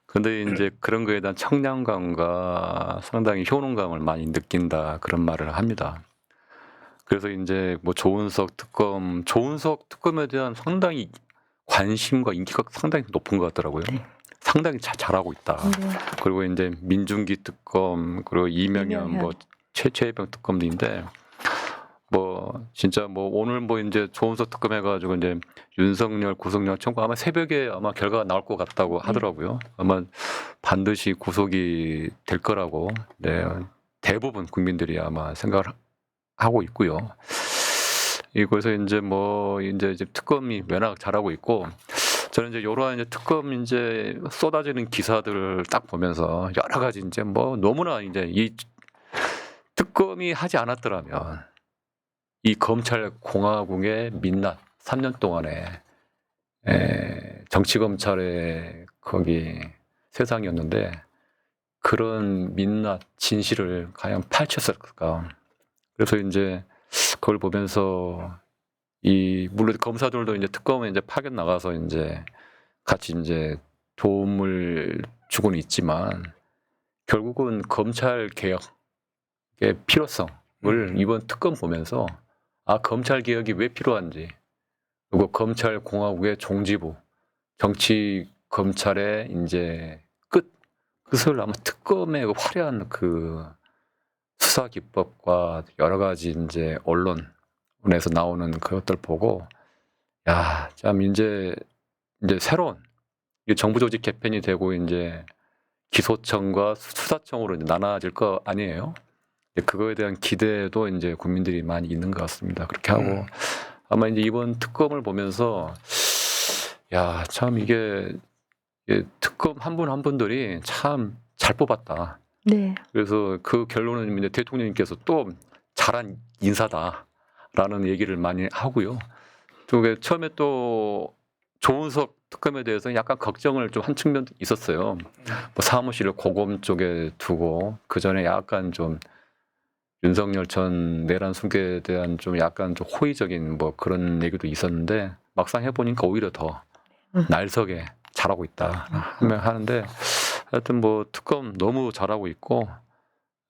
근데 이제 그런 거에 대한 청량감과 상당히 효능감을 많이 느낀다 그런 말을 합니다. 그래서 이제 뭐 조은석 특검에 대한 상당히 관심과 인기가 상당히 높은 것 같더라고요. 상당히 잘하고 있다. 그리고 이제 민중기 특검 그리고 이명현 뭐 최혜병 특검인데 뭐 진짜 뭐 오늘 뭐 이제 조은석 특검 해가지고 이제 윤석열 구속영 청구 아마 새벽에 아마 결과가 나올 것 같다고 하더라고요. 아마 반드시 구속이 될 거라고 네, 대부분 국민들이 아마 생각을 하고 있고요. 이곳에서 이제 뭐 이제 특검이 워낙 잘하고 있고 저는 이제 이러한 이제 특검 이제 쏟아지는 기사들을 딱 보면서 여러 가지 이제 뭐 너무나 이제 이 특검이 하지 않았더라면 이 검찰 공화국의 민낯 3년 동안에 정치 검찰의 거기 세상이었는데 그런 민낯 진실을 과연 파헤쳤을까? 그래서 이제 그걸 보면서 물론 검사들도 이제 특검에 이제 파견 나가서 이제 같이 이제 도움을 주고는 있지만 결국은 검찰 개혁의 필요성을 이번 특검 보면서 아 검찰 개혁이 왜 필요한지 그리고 검찰 공화국의 종지부 정치 검찰의 이제 그것을 아마 특검의 화려한 그 수사 기법과 여러 가지 이제 언론에서 나오는 그것들 보고 야, 참 이제 새로운 정부 조직 개편이 되고 이제 기소청과 수사청으로 이제 나눠질 거 아니에요? 그거에 대한 기대도 이제 국민들이 많이 있는 것 같습니다. 그렇게 하고 아마 이제 이번 특검을 보면서 야, 참 이게 특검 한 분 한 분들이 참 잘 뽑았다. 네. 그래서 그 결론은 이제 대통령님께서 또 잘한 인사다라는 얘기를 많이 하고요. 또 처음에 또 조은석 특검에 대해서 약간 걱정을 좀 한 측면도 있었어요. 뭐 사무실을 고검 쪽에 두고 그 전에 약간 좀 윤석열 전 내란 순교에 대한 좀 약간 좀 호의적인 뭐 그런 얘기도 있었는데 막상 해보니까 오히려 더 날석에 잘하고 있다 하는데 하여튼 뭐 특검 너무 잘하고 있고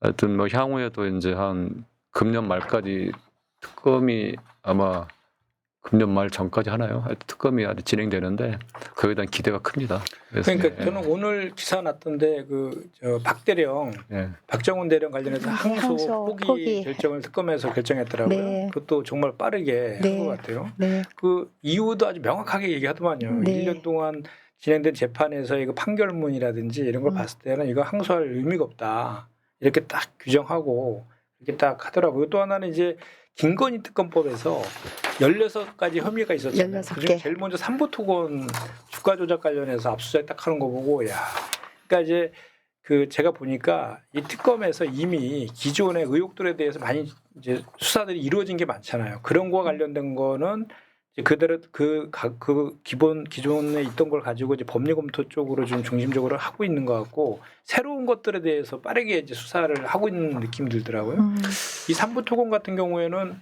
하여튼 뭐 향후에도 이제 한 금년 말까지 특검이 아마 금년 말 전까지 하나요? 하여튼 특검이 아직 진행되는데 그에 대한 기대가 큽니다. 그러니까 저는 오늘 기사 났던데 박대령, 박정훈 대령 관련해서 항소 포기 결정을 특검에서 결정했더라고요. 네. 그것도 정말 빠르게 한 것 같아요. 네. 그 이유도 아주 명확하게 얘기하더만요. 네. 1년 동안 진행된 재판에서의 그 판결문이라든지 이런 걸 봤을 때는 이거 항소할 의미가 없다. 이렇게 딱 규정하고 이렇게 딱 하더라고요. 또 하나는 이제 김건희 특검법에서 16가지 혐의가 있었잖아요. 16개. 그중에 제일 먼저 삼부토건 주가 조작 관련해서 압수수색 딱 하는 거 보고 야. 그러니까 이제 그 제가 보니까 이 특검에서 이미 기존의 의혹들에 대해서 많이 이제 수사들이 이루어진 게 많잖아요. 그런 거와 관련된 거는 이제 그대로 그 기존에 있던 걸 가지고 이제 법리 검토 쪽으로 좀 중심적으로 하고 있는 것 같고 새로운 것들에 대해서 빠르게 이제 수사를 하고 있는 느낌이 들더라고요. 이 삼부토건 같은 경우에는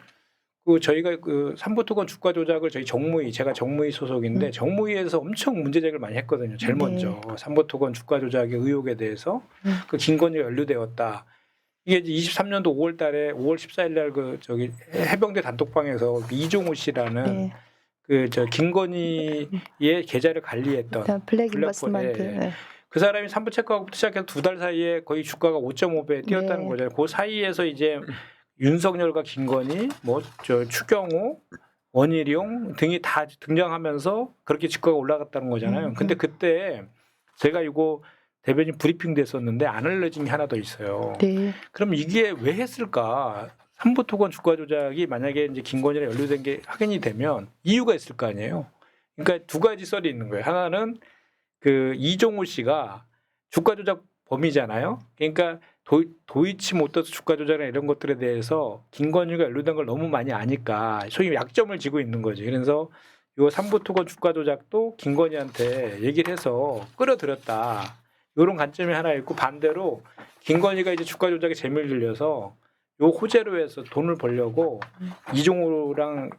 그 저희가 그 삼부토건 주가 조작을 저희 정무위 제가 정무위 소속인데 정무위에서 엄청 문제 제기를 많이 했거든요. 제일 네. 먼저 삼부토건 주가 조작의 의혹에 대해서 그 김건희가 연루되었다. 이게 이제 23년도 5월달에 5월 14일날 그 저기 해병대 단톡방에서 이종우 씨라는 네. 그 저 김건희의 계좌를 관리했던 일단 블랙 블랙 인버스먼트. 예. 네. 그 사람이 삼부 체크하고부터 시작해서 2달 사이에 거의 주가가 5.5배 뛰었다는 네. 거잖아요. 그 사이에서 이제 윤석열과 김건희, 뭐 저 추경호, 원희룡 등이 다 등장하면서 그렇게 주가가 올라갔다는 거잖아요. 근데 그때 제가 이거 대변인 브리핑 됐었는데 안 알려진 게 하나 더 있어요. 네. 그럼 이게 왜 했을까? 삼부토건 주가 조작이 만약에 이제 김건희랑 연루된 게 확인이 되면 이유가 있을 거 아니에요. 그러니까 두 가지 썰이 있는 거예요. 하나는 그 이종우 씨가 주가 조작 범이잖아요. 그러니까 도이치모터스 주가 조작이나 이런 것들에 대해서 김건희가 연루된 걸 너무 많이 아니까 소위 약점을 지고 있는 거지. 그래서 요 삼부토건 주가 조작도 김건희한테 얘기를 해서 끌어들였다. 이런 관점이 하나 있고 반대로 김건희가 이제 주가 조작에 재미를 들려서 요 호재로 해서 돈을 벌려고 이종우를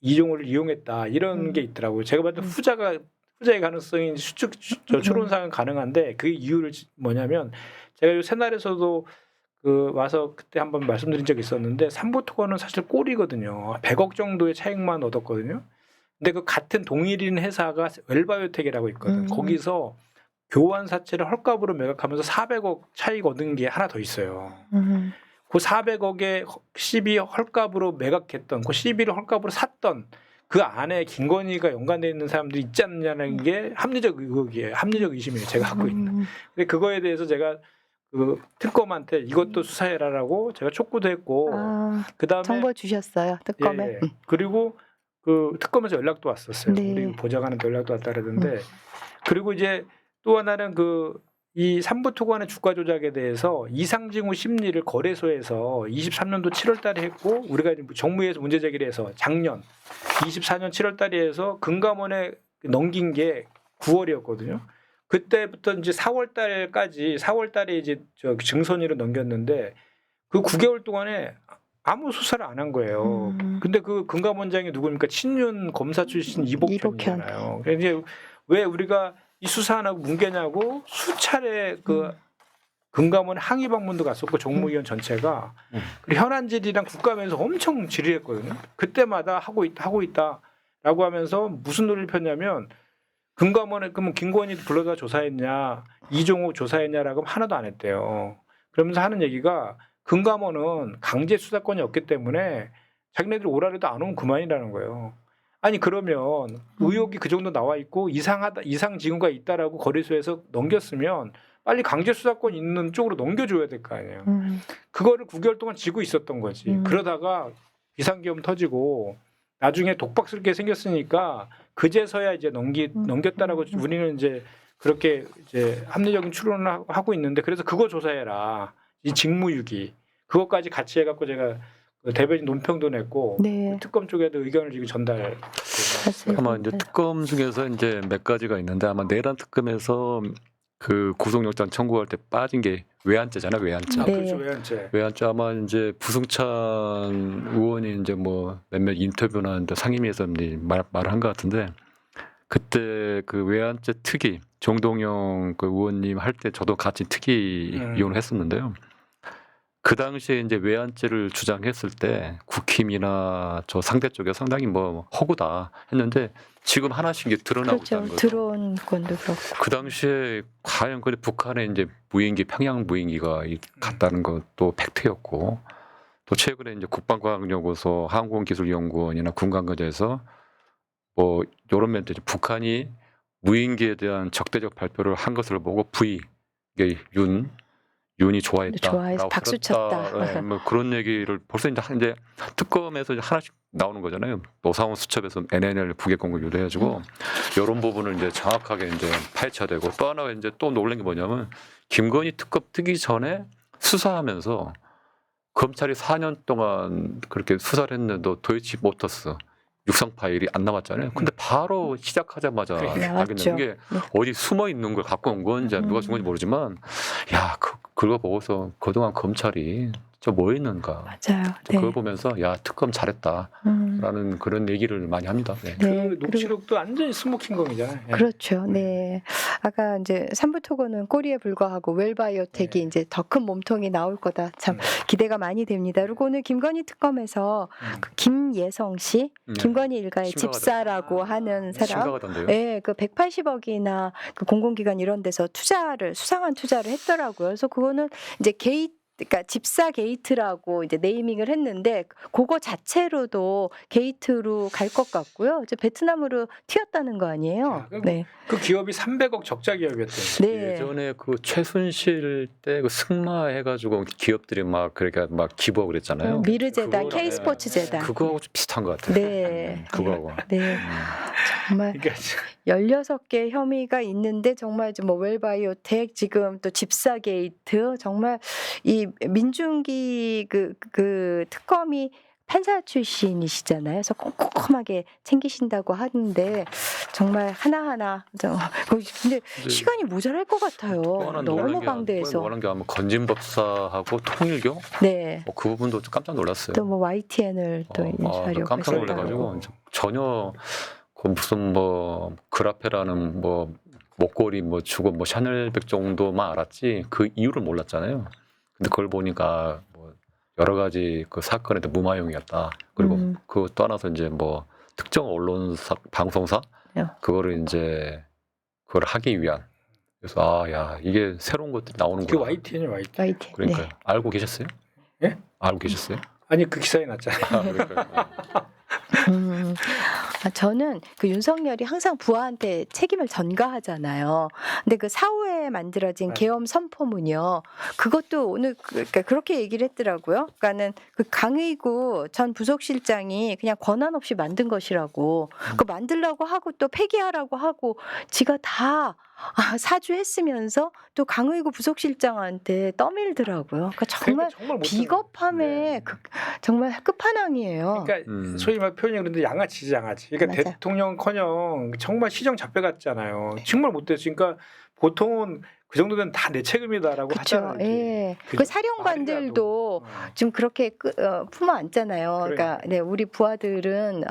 이용했다 이런 게 있더라고요. 제가 봤을 때 후자의 가능성이 추론상은 가능한데 그 이유를 뭐냐면 제가 요 새날에서도 그 와서 그때 한번 말씀드린 적이 있었는데 삼부토건은 사실 꼴이거든요. 100억 정도의 차익만 얻었거든요. 근데 그 같은 동일인 회사가 웰바이오텍이라고 있거든. 거기서 교환 사채를 헐값으로 매각하면서 400억 차익 얻은 게 하나 더 있어요. 그 400억에 12 헐값으로 매각했던 그 12를 헐값으로 샀던 그 안에 김건희가 연관되어 있는 사람들이 있지 않느냐는 게 합리적 의혹이에요. 합리적 의심이에요. 제가 갖고 있는. 근데 그거에 대해서 제가 그 특검한테 이것도 수사해라라고 제가 촉구도 했고 그다음에 정보 주셨어요 특검에. 예, 그리고 그 특검에서 연락도 왔었어요. 네. 우리 보좌관한테 연락도 왔다 그러던데 그리고 이제 또 하나는 그 이 삼부토건의 주가 조작에 대해서 이상징후 심리를 거래소에서 23년도 7월달에 했고 우리가 이제 정무위에서 문제 제기를 해서 작년 24년 7월달에 해서 금감원에 넘긴 게 9월이었거든요. 그때부터 이제 4월달에 이제 저 증선위로 넘겼는데 그 9개월 동안에 아무 수사를 안 한 거예요. 근데 그 금감원장이 누구입니까? 친윤 검사 출신 이복현이잖아요. 그래서 이제 왜 우리가 이 수사 안 하고 뭉개냐고 수차례 그 금감원 항의 방문도 갔었고 정무위원 전체가 그리고 현안질이랑 국감에서 엄청 질의했거든요. 그때마다 하고 있다라고 하면서 무슨 논리를 폈냐면 금감원에 그러면 김건희 불러다 조사했냐 이종우 조사했냐라고 하면 하나도 안 했대요. 그러면서 하는 얘기가 금감원은 강제 수사권이 없기 때문에 자기네들이 오라래도 안 오면 그만이라는 거예요. 아니 그러면 의혹이 그 정도 나와 있고 이상 징후가 있다라고 거래소에서 넘겼으면 빨리 강제 수사권 있는 쪽으로 넘겨줘야 될 거 아니에요. 그거를 9개월 동안 지고 있었던 거지. 그러다가 비상계엄 터지고 나중에 독박스럽게 생겼으니까 그제서야 이제 넘겼다라고 우리는 이제 그렇게 이제 합리적인 추론을 하고 있는데 그래서 그거 조사해라. 이 직무유기 그것까지 같이 해갖고 제가 대변인 논평도 냈고 네. 특검 쪽에도 의견을 지금 전달. 아마 이제 특검 중에서 이제 몇 가지가 있는데 아마 내란 특검에서 그 구속영장 청구할 때 빠진 게 외환죄잖아, 외환죄. 아, 네. 그렇죠, 외환죄. 외환죄 아마 이제 부승찬 의원이 이제 뭐 몇몇 인터뷰나 이제 상임위에서 이제 말을 한 것 같은데 그때 그 외환죄 특위 정동영 그 의원님 할 때 저도 같이 특위 위원을 했었는데요. 그 당시에 이제 외환죄를 주장했을 때 국힘이나 저 상대 쪽에 상당히 뭐 허구다 했는데 지금 하나씩 이제 드러나고 그렇죠. 있다는 거죠. 드론 건도 그렇고. 그 당시에 과연 그 북한의 이제 무인기 평양 무인기가 갔다는 것도 팩트였고 또 최근에 이제 국방과학연구소 항공기술연구원이나 군관과제에서 뭐 이런 면들 북한이 무인기에 대한 적대적 발표를 한 것을 보고 V 이게 윤이 좋아했다. 좋아해서 박수 쳤다. 네, 뭐 그런 얘기를 벌써 이제 특검에서 이제 하나씩 나오는 거잖아요. 노상원 수첩에서 NNL 부계 공급 유도해가지고 이런 부분을 이제 정확하게 이제 파헤쳐야 되고 또 하나가 이제 또 놀란 게 뭐냐면 김건희 특검 뜨기 전에 수사하면서 검찰이 4년 동안 그렇게 수사를 했는데도 도이치모터스 육성 파일이 안 나왔잖아요. 근데 바로 시작하자마자 그래, 알게 나왔죠. 된 게 네. 어디 숨어 있는 걸 갖고 온 건지 누가 준 건지 모르지만 야 그거 보고서 그동안 검찰이 저 뭐 했는가 맞아요. 네. 그걸 보면서 야 특검 잘했다라는 그런 얘기를 많이 합니다. 네. 그 네, 그리고 녹취록도 완전히 스모킹검이잖아요. 예. 그렇죠. 네. 아까 이제 삼부 토고는 꼬리에 불과하고 웰바이오텍이 네. 이제 더 큰 몸통이 나올 거다. 참 기대가 많이 됩니다. 그리고 오늘 김건희 특검에서 그 김예성 씨, 김건희 일가의 심각하다. 집사라고 하는 사람. 심각하던데요. 네, 그 180억이나 그 공공기관 이런 데서 수상한 투자를 했더라고요. 그래서 그거는 이제 그러니까 집사 게이트라고 이제 네이밍을 했는데 그거 자체로도 게이트로 갈 것 같고요. 이제 베트남으로 튀었다는 거 아니에요? 자, 그리고 네. 그 기업이 300억 적자 기업이었대요. 네. 예전에 그 최순실 때 그 승마 해가지고 기업들이 막 그러니까 막 기부하고 그랬잖아요. 미르재단, 그거- K스포츠 재단. 그거하고 좀 비슷한 것 같아요. 네. 그거하고. 네. 정말 그러니까 16개 혐의가 있는데 정말 이제 뭐 웰바이오텍 지금 또 집사 게이트 정말 이 민중기 그 특검이 판사 출신이시잖아요. 그래서 꼼꼼하게 챙기신다고 하는데 정말 하나하나 근데 시간이 모자랄 것 같아요. 너무 방대해서. 원한 게 아마 건진법사하고 통일교 네. 그 부분도 좀 깜짝 놀랐어요. 또 뭐 YTN을 또 인수하려고 깜짝 놀라가지고 전혀 그 무슨 뭐 그라페라는 뭐 목걸이 뭐 주고 뭐 샤넬백 정도만 알았지 그 이유를 몰랐잖아요. 근데 그걸 보니까 뭐 여러 가지 그 사건에 대한 무마용이었다. 그리고 그거 떠나서 이제 뭐 특정 언론사 방송사 그거를 이제 그걸 하기 위한 그래서 야 이게 새로운 것들이 그 나오는구나. YTN이 YTN. YTN. 그러니까요. 네. 알고 계셨어요? 예? 알고 계셨어요? 아니 그 기사에 났잖아요. 그러니까요. 저는 그 윤석열이 항상 부하한테 책임을 전가하잖아요. 근데 그 사후에 만들어진 네. 계엄 선포문이요. 그것도 오늘 그러니까 그렇게 얘기를 했더라고요. 그러니까는 그 강의구 전 부속실장이 그냥 권한 없이 만든 것이라고. 그 만들라고 하고 또 폐기하라고 하고 지가 다 사주했으면서 또 강의구 부속실장한테 떠밀더라고요. 그러니까 정말 그러니까 못하는 비겁함의 네. 정말 끝판왕이에요. 그러니까 소위 말 표현이 그런데 양아치지 양아치. 그러니까 맞아. 대통령커녕 정말 시정 잡혀갔잖아요. 정말 못됐어. 그러니까 보통은 그 정도면 다 내 책임이다라고 그렇죠. 하잖아요. 이렇게. 예. 그죠? 그 사령관들도 말이라도. 지금 그렇게 품어 안잖아요. 그러니까 네, 우리 부하들은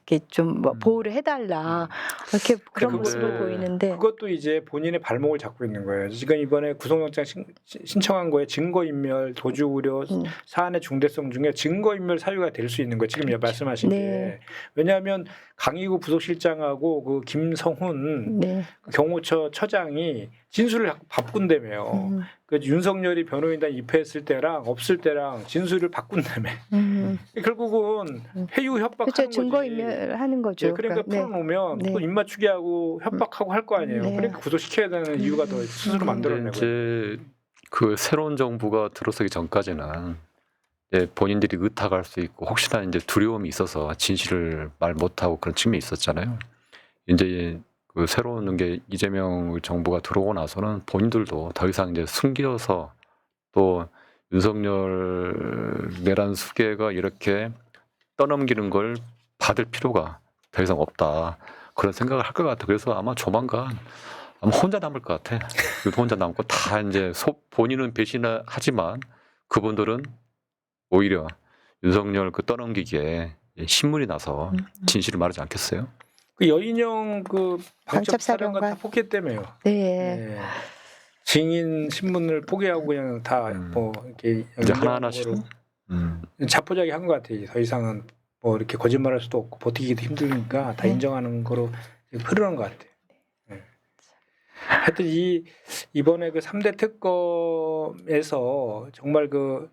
이렇게 좀 뭐 보호를 해달라 이렇게 그런 근데 모습을 보이는데 그것도 이제 본인의 발목을 잡고 있는 거예요. 지금 이번에 구속영장 신청한 거에 증거인멸, 도주우려, 사안의 중대성 중에 증거인멸 사유가 될 수 있는 거예요. 지금 말씀하신 네. 게. 왜냐하면 강희구 부속실장하고 그 김성훈 네. 경호처 처장이 진술을 바꾼다며요. 그 윤석열이 변호인단 입회했을 때랑 없을 때랑 진술을 바꾼다며. 결국은 회유 협박하는 그렇죠. 거지. 증거인멸하는 거죠. 네, 그러니까 풀어놓으면 네. 또 입맞추기하고 협박하고 할 거 아니에요. 네. 그러니까 구속시켜야 되는 이유가 더 스스로 근데 만들어내고. 이제 그 새로운 정부가 들어서기 전까지는 이제 본인들이 의탁할 수 있고 혹시나 이제 두려움이 있어서 진실을 말 못하고 그런 측면이 있었잖아요. 이제 그 새로운 게 이재명 정부가 들어오고 나서는 본인들도 더 이상 이제 숨겨서 또 윤석열 내란 수계가 이렇게 떠넘기는 걸 받을 필요가 더 이상 없다. 그런 생각을 할 것 같아. 그래서 아마 조만간 아마 혼자 남을 것 같아. 혼자 남고 다 이제 본인은 배신하지만 그분들은 오히려 윤석열 그 떠넘기기에 신문이 나서 진실을 말하지 않겠어요? 그 여인영 그 방첩사령관 다 포기했다며요. 네. 네. 증인 신문을 포기하고 그냥 다 뭐 이렇게 이제 하나하나씩 자포자기 한 것 같아요. 더 이상은 뭐 이렇게 거짓말할 수도 없고 버티기도 힘드니까 다 인정하는 거로 흐르는 것 같아요. 네. 하여튼 이번에 그 3대 특검에서 정말 그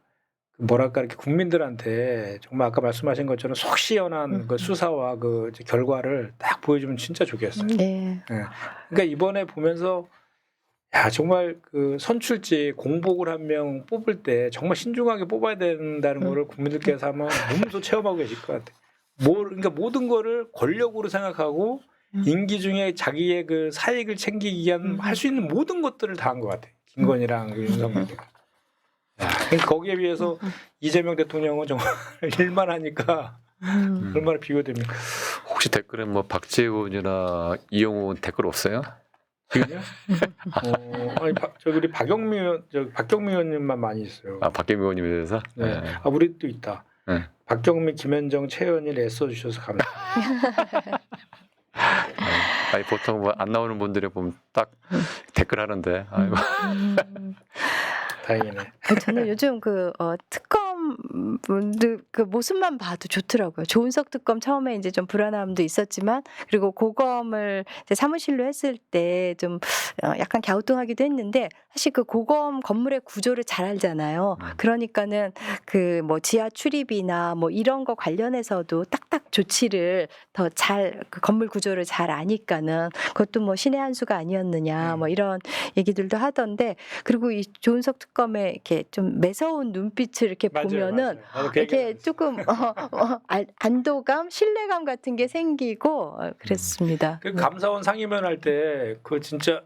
뭐랄까 이렇게 국민들한테 정말 아까 말씀하신 것처럼 속 시원한 그 수사와 그 결과를 딱 보여주면 진짜 좋겠어요. 네. 네. 그러니까 이번에 보면서 야, 정말 그 선출직 공복을 한 명 뽑을 때 정말 신중하게 뽑아야 된다는 거를 국민들께서 아마 몸소 체험하고 계실 것 같아요. 그러니까 모든 거를 권력으로 생각하고 임기 중에 자기의 그 사익을 챙기기 위한 할 수 있는 모든 것들을 다 한 것 같아요. 김건희랑 그 윤석열이가. 야, 그러니까 거기에 비해서 이재명 대통령은 정말 일만 하니까 얼마나 비교됩니까? 혹시 댓글에 뭐 박지훈이나 이용훈 댓글 없어요? 지금요? 아니 저기 우리 박경미 의원님만 많이 있어요. 아 박경미 의원님에 대해서? 네. 아 우리 또 있다. 네. 박경미, 김현정, 최현일 애써 주셔서 감사합니다. 아니 보통 뭐 안 나오는 분들이 보면 딱 댓글 하는데 아이고. 다행이네. 저는 요즘 특검 분들 그 모습만 봐도 좋더라고요. 조은석 특검 처음에 이제 좀 불안함도 있었지만 그리고 고검을 이제 사무실로 했을 때 좀 약간 갸우뚱하기도 했는데 사실 그 고검 건물의 구조를 잘 알잖아요. 그러니까는 그 뭐 지하 출입이나 뭐 이런 거 관련해서도 딱딱 조치를 더 잘 그 건물 구조를 잘 아니까는 그것도 뭐 신의 한 수가 아니었느냐 뭐 이런 얘기들도 하던데 그리고 이 조은석 특검의 이렇게 좀 매서운 눈빛을 이렇게 보면은 나도 그 이렇게 얘기하고 조금 안도감, 신뢰감 같은 게 생기고 그랬습니다. 그 감사원 상임위원 할 때 그 진짜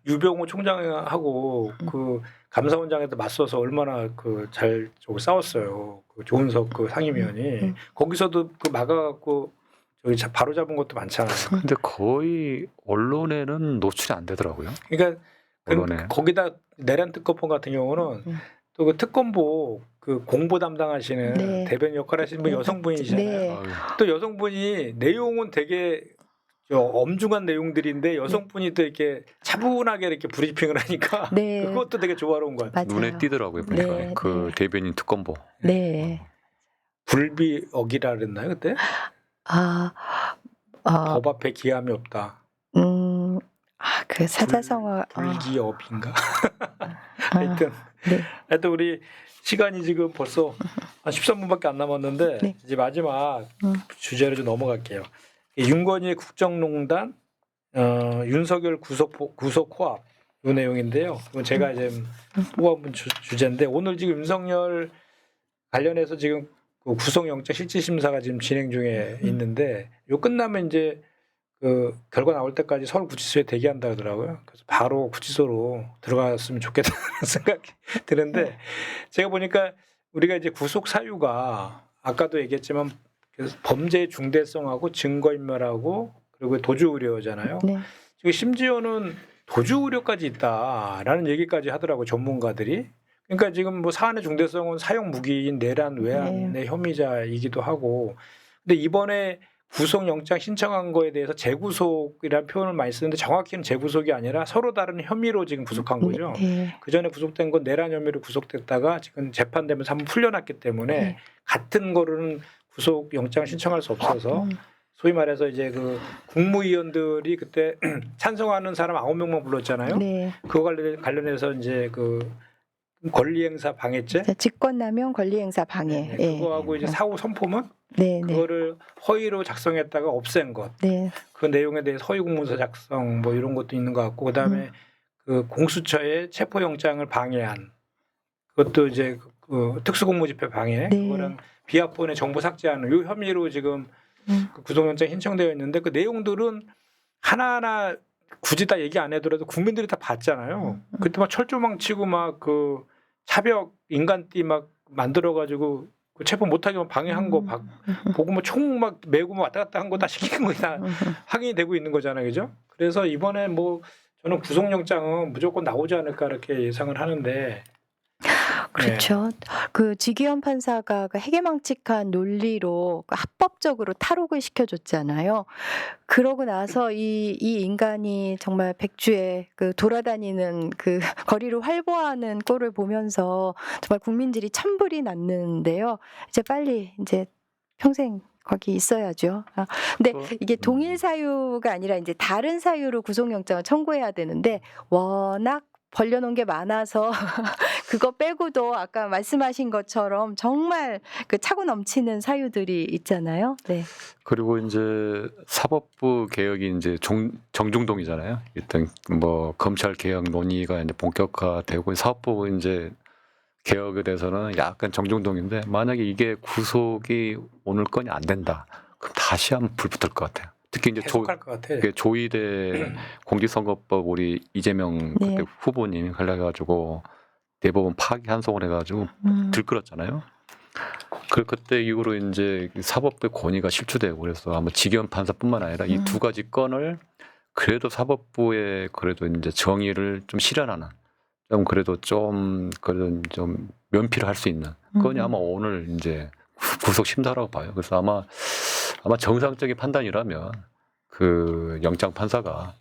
유병호 총장하고 그 감사원장한테 맞서서 얼마나 그 잘 싸웠어요. 그 조은석 그 상임위원이 거기서도 그 막아갖고 저기 바로 잡은 것도 많잖아요. 근데 거의 언론에는 노출이 안 되더라고요. 그러니까 언론에. 거기다 내란 특검법 같은 경우는 또 그 특검보 그 공보 담당하시는 네. 대변인 역할 하시는 분 여성분이시잖아요. 네. 아유, 또 여성분이 내용은 되게 엄중한 내용들인데 여성분이 또 이렇게 차분하게 이렇게 브리핑을 하니까 네. 그것도 되게 조화로운 것 같아요. 맞아요. 눈에 띄더라고요. 보니까 네, 그 네. 대변인 특검보. 네. 불비억이라 그랬나요 그때? 아, 법 앞에 기함이 없다. 그 사자성어. 불기업인가? 하여튼 네. 하여튼 우리 시간이 지금 벌써 한 13분밖에 안 남았는데 네. 이제 마지막 주제로 좀 넘어갈게요. 윤건희의 국정농단, 윤석열 구속 코앞 이 내용인데요. 이건 제가 이제 뽑아본 주제인데 오늘 지금 윤석열 관련해서 지금 그 구속영장 실질심사가 지금 진행 중에 있는데 요 끝나면 이제 그 결과 나올 때까지 서울구치소에 대기한다 하더라고요. 그래서 바로 구치소로 들어갔으면 좋겠다는 생각이 드는데 제가 보니까 우리가 이제 구속 사유가 아까도 얘기했지만 범죄의 중대성하고 증거인멸하고 그리고 도주 우려잖아요. 네. 지금 심지어는 도주 우려까지 있다라는 얘기까지 하더라고요. 전문가들이. 그러니까 지금 뭐 사안의 중대성은 사형 무기인 내란 외환의 혐의자이기도 하고 근데 이번에 구속영장 신청한 거에 대해서 재구속이라는 표현을 많이 쓰는데 정확히는 재구속이 아니라 서로 다른 혐의로 지금 구속한 거죠. 네. 그 전에 구속된 건 내란 혐의로 구속됐다가 지금 재판되면서 한번 풀려났기 때문에 네. 같은 거로는 구속영장 신청할 수 없어서 소위 말해서 이제 그 국무위원들이 그때 찬성하는 사람 9명만 불렀잖아요. 네. 그거 관련해서 이제 그 권리행사 방해죄 직권남용 권리행사 방해. 네, 그거하고 이제 사후 선포문 네, 네. 그거를 허위로 작성했다가 없앤 것. 네. 그 내용에 대해서 허위 공문서 작성 뭐 이런 것도 있는 것 같고 그다음에 그 공수처의 체포영장을 방해한 그것도 이제 그 특수공무집행 방해 네. 그거랑 비합본의 정보 삭제하는 요 혐의로 지금 그 구속영장 신청되어 있는데 그 내용들은 하나하나 굳이 다 얘기 안 해더라도 국민들이 다 봤잖아요. 그때 막 철조망 치고 막 그 차벽 인간띠 막 만들어가지고 그 체포 못하게 방해한 거 보고 뭐 총 막 메고 뭐 왔다 갔다 한 거 다 시킨 거 다 확인이 되고 있는 거잖아요, 그죠? 그래서 이번에 뭐 저는 구속영장은 무조건 나오지 않을까 이렇게 예상을 하는데. 그렇죠. 그 지기현 판사가 그 해괴망측한 논리로 합법적으로 탈옥을 시켜줬잖아요. 그러고 나서 이 인간이 정말 백주에 그 돌아다니는 그 거리를 활보하는 꼴을 보면서 정말 국민들이 천불이 났는데요. 이제 빨리 이제 평생 거기 있어야죠. 근데 이게 동일 사유가 아니라 이제 다른 사유로 구속영장을 청구해야 되는데 워낙 벌려놓은 게 많아서 그거 빼고도 아까 말씀하신 것처럼 정말 그 차고 넘치는 사유들이 있잖아요. 네. 그리고 이제 사법부 개혁이 이제 정중동이잖아요. 일단 뭐 검찰 개혁 논의가 이제 본격화되고 사법부 이제 개혁에 대해서는 약간 정중동인데 만약에 이게 구속이 오늘 건이 안 된다. 그럼 다시 한번 불 붙을 것 같아요. 특히 이제 계속할 것 같아. 조희대 공직선거법 우리 이재명 네. 그때 후보님이 관련해가지고 대법원 파기 한송을 해가지고 들끓었잖아요. 그때 이후로 이제 사법부의 권위가 실추되고 그래서 아마 지기현 판사뿐만 아니라 이 두 가지 건을 그래도 사법부의 그래도 이제 정의를 좀 실현하는 좀 그래도 좀 그런 좀 면피를 할 수 있는 건이 아마 오늘 이제 구속 심사라고 봐요. 그래서 아마 정상적인 판단이라면 그 영장 판사가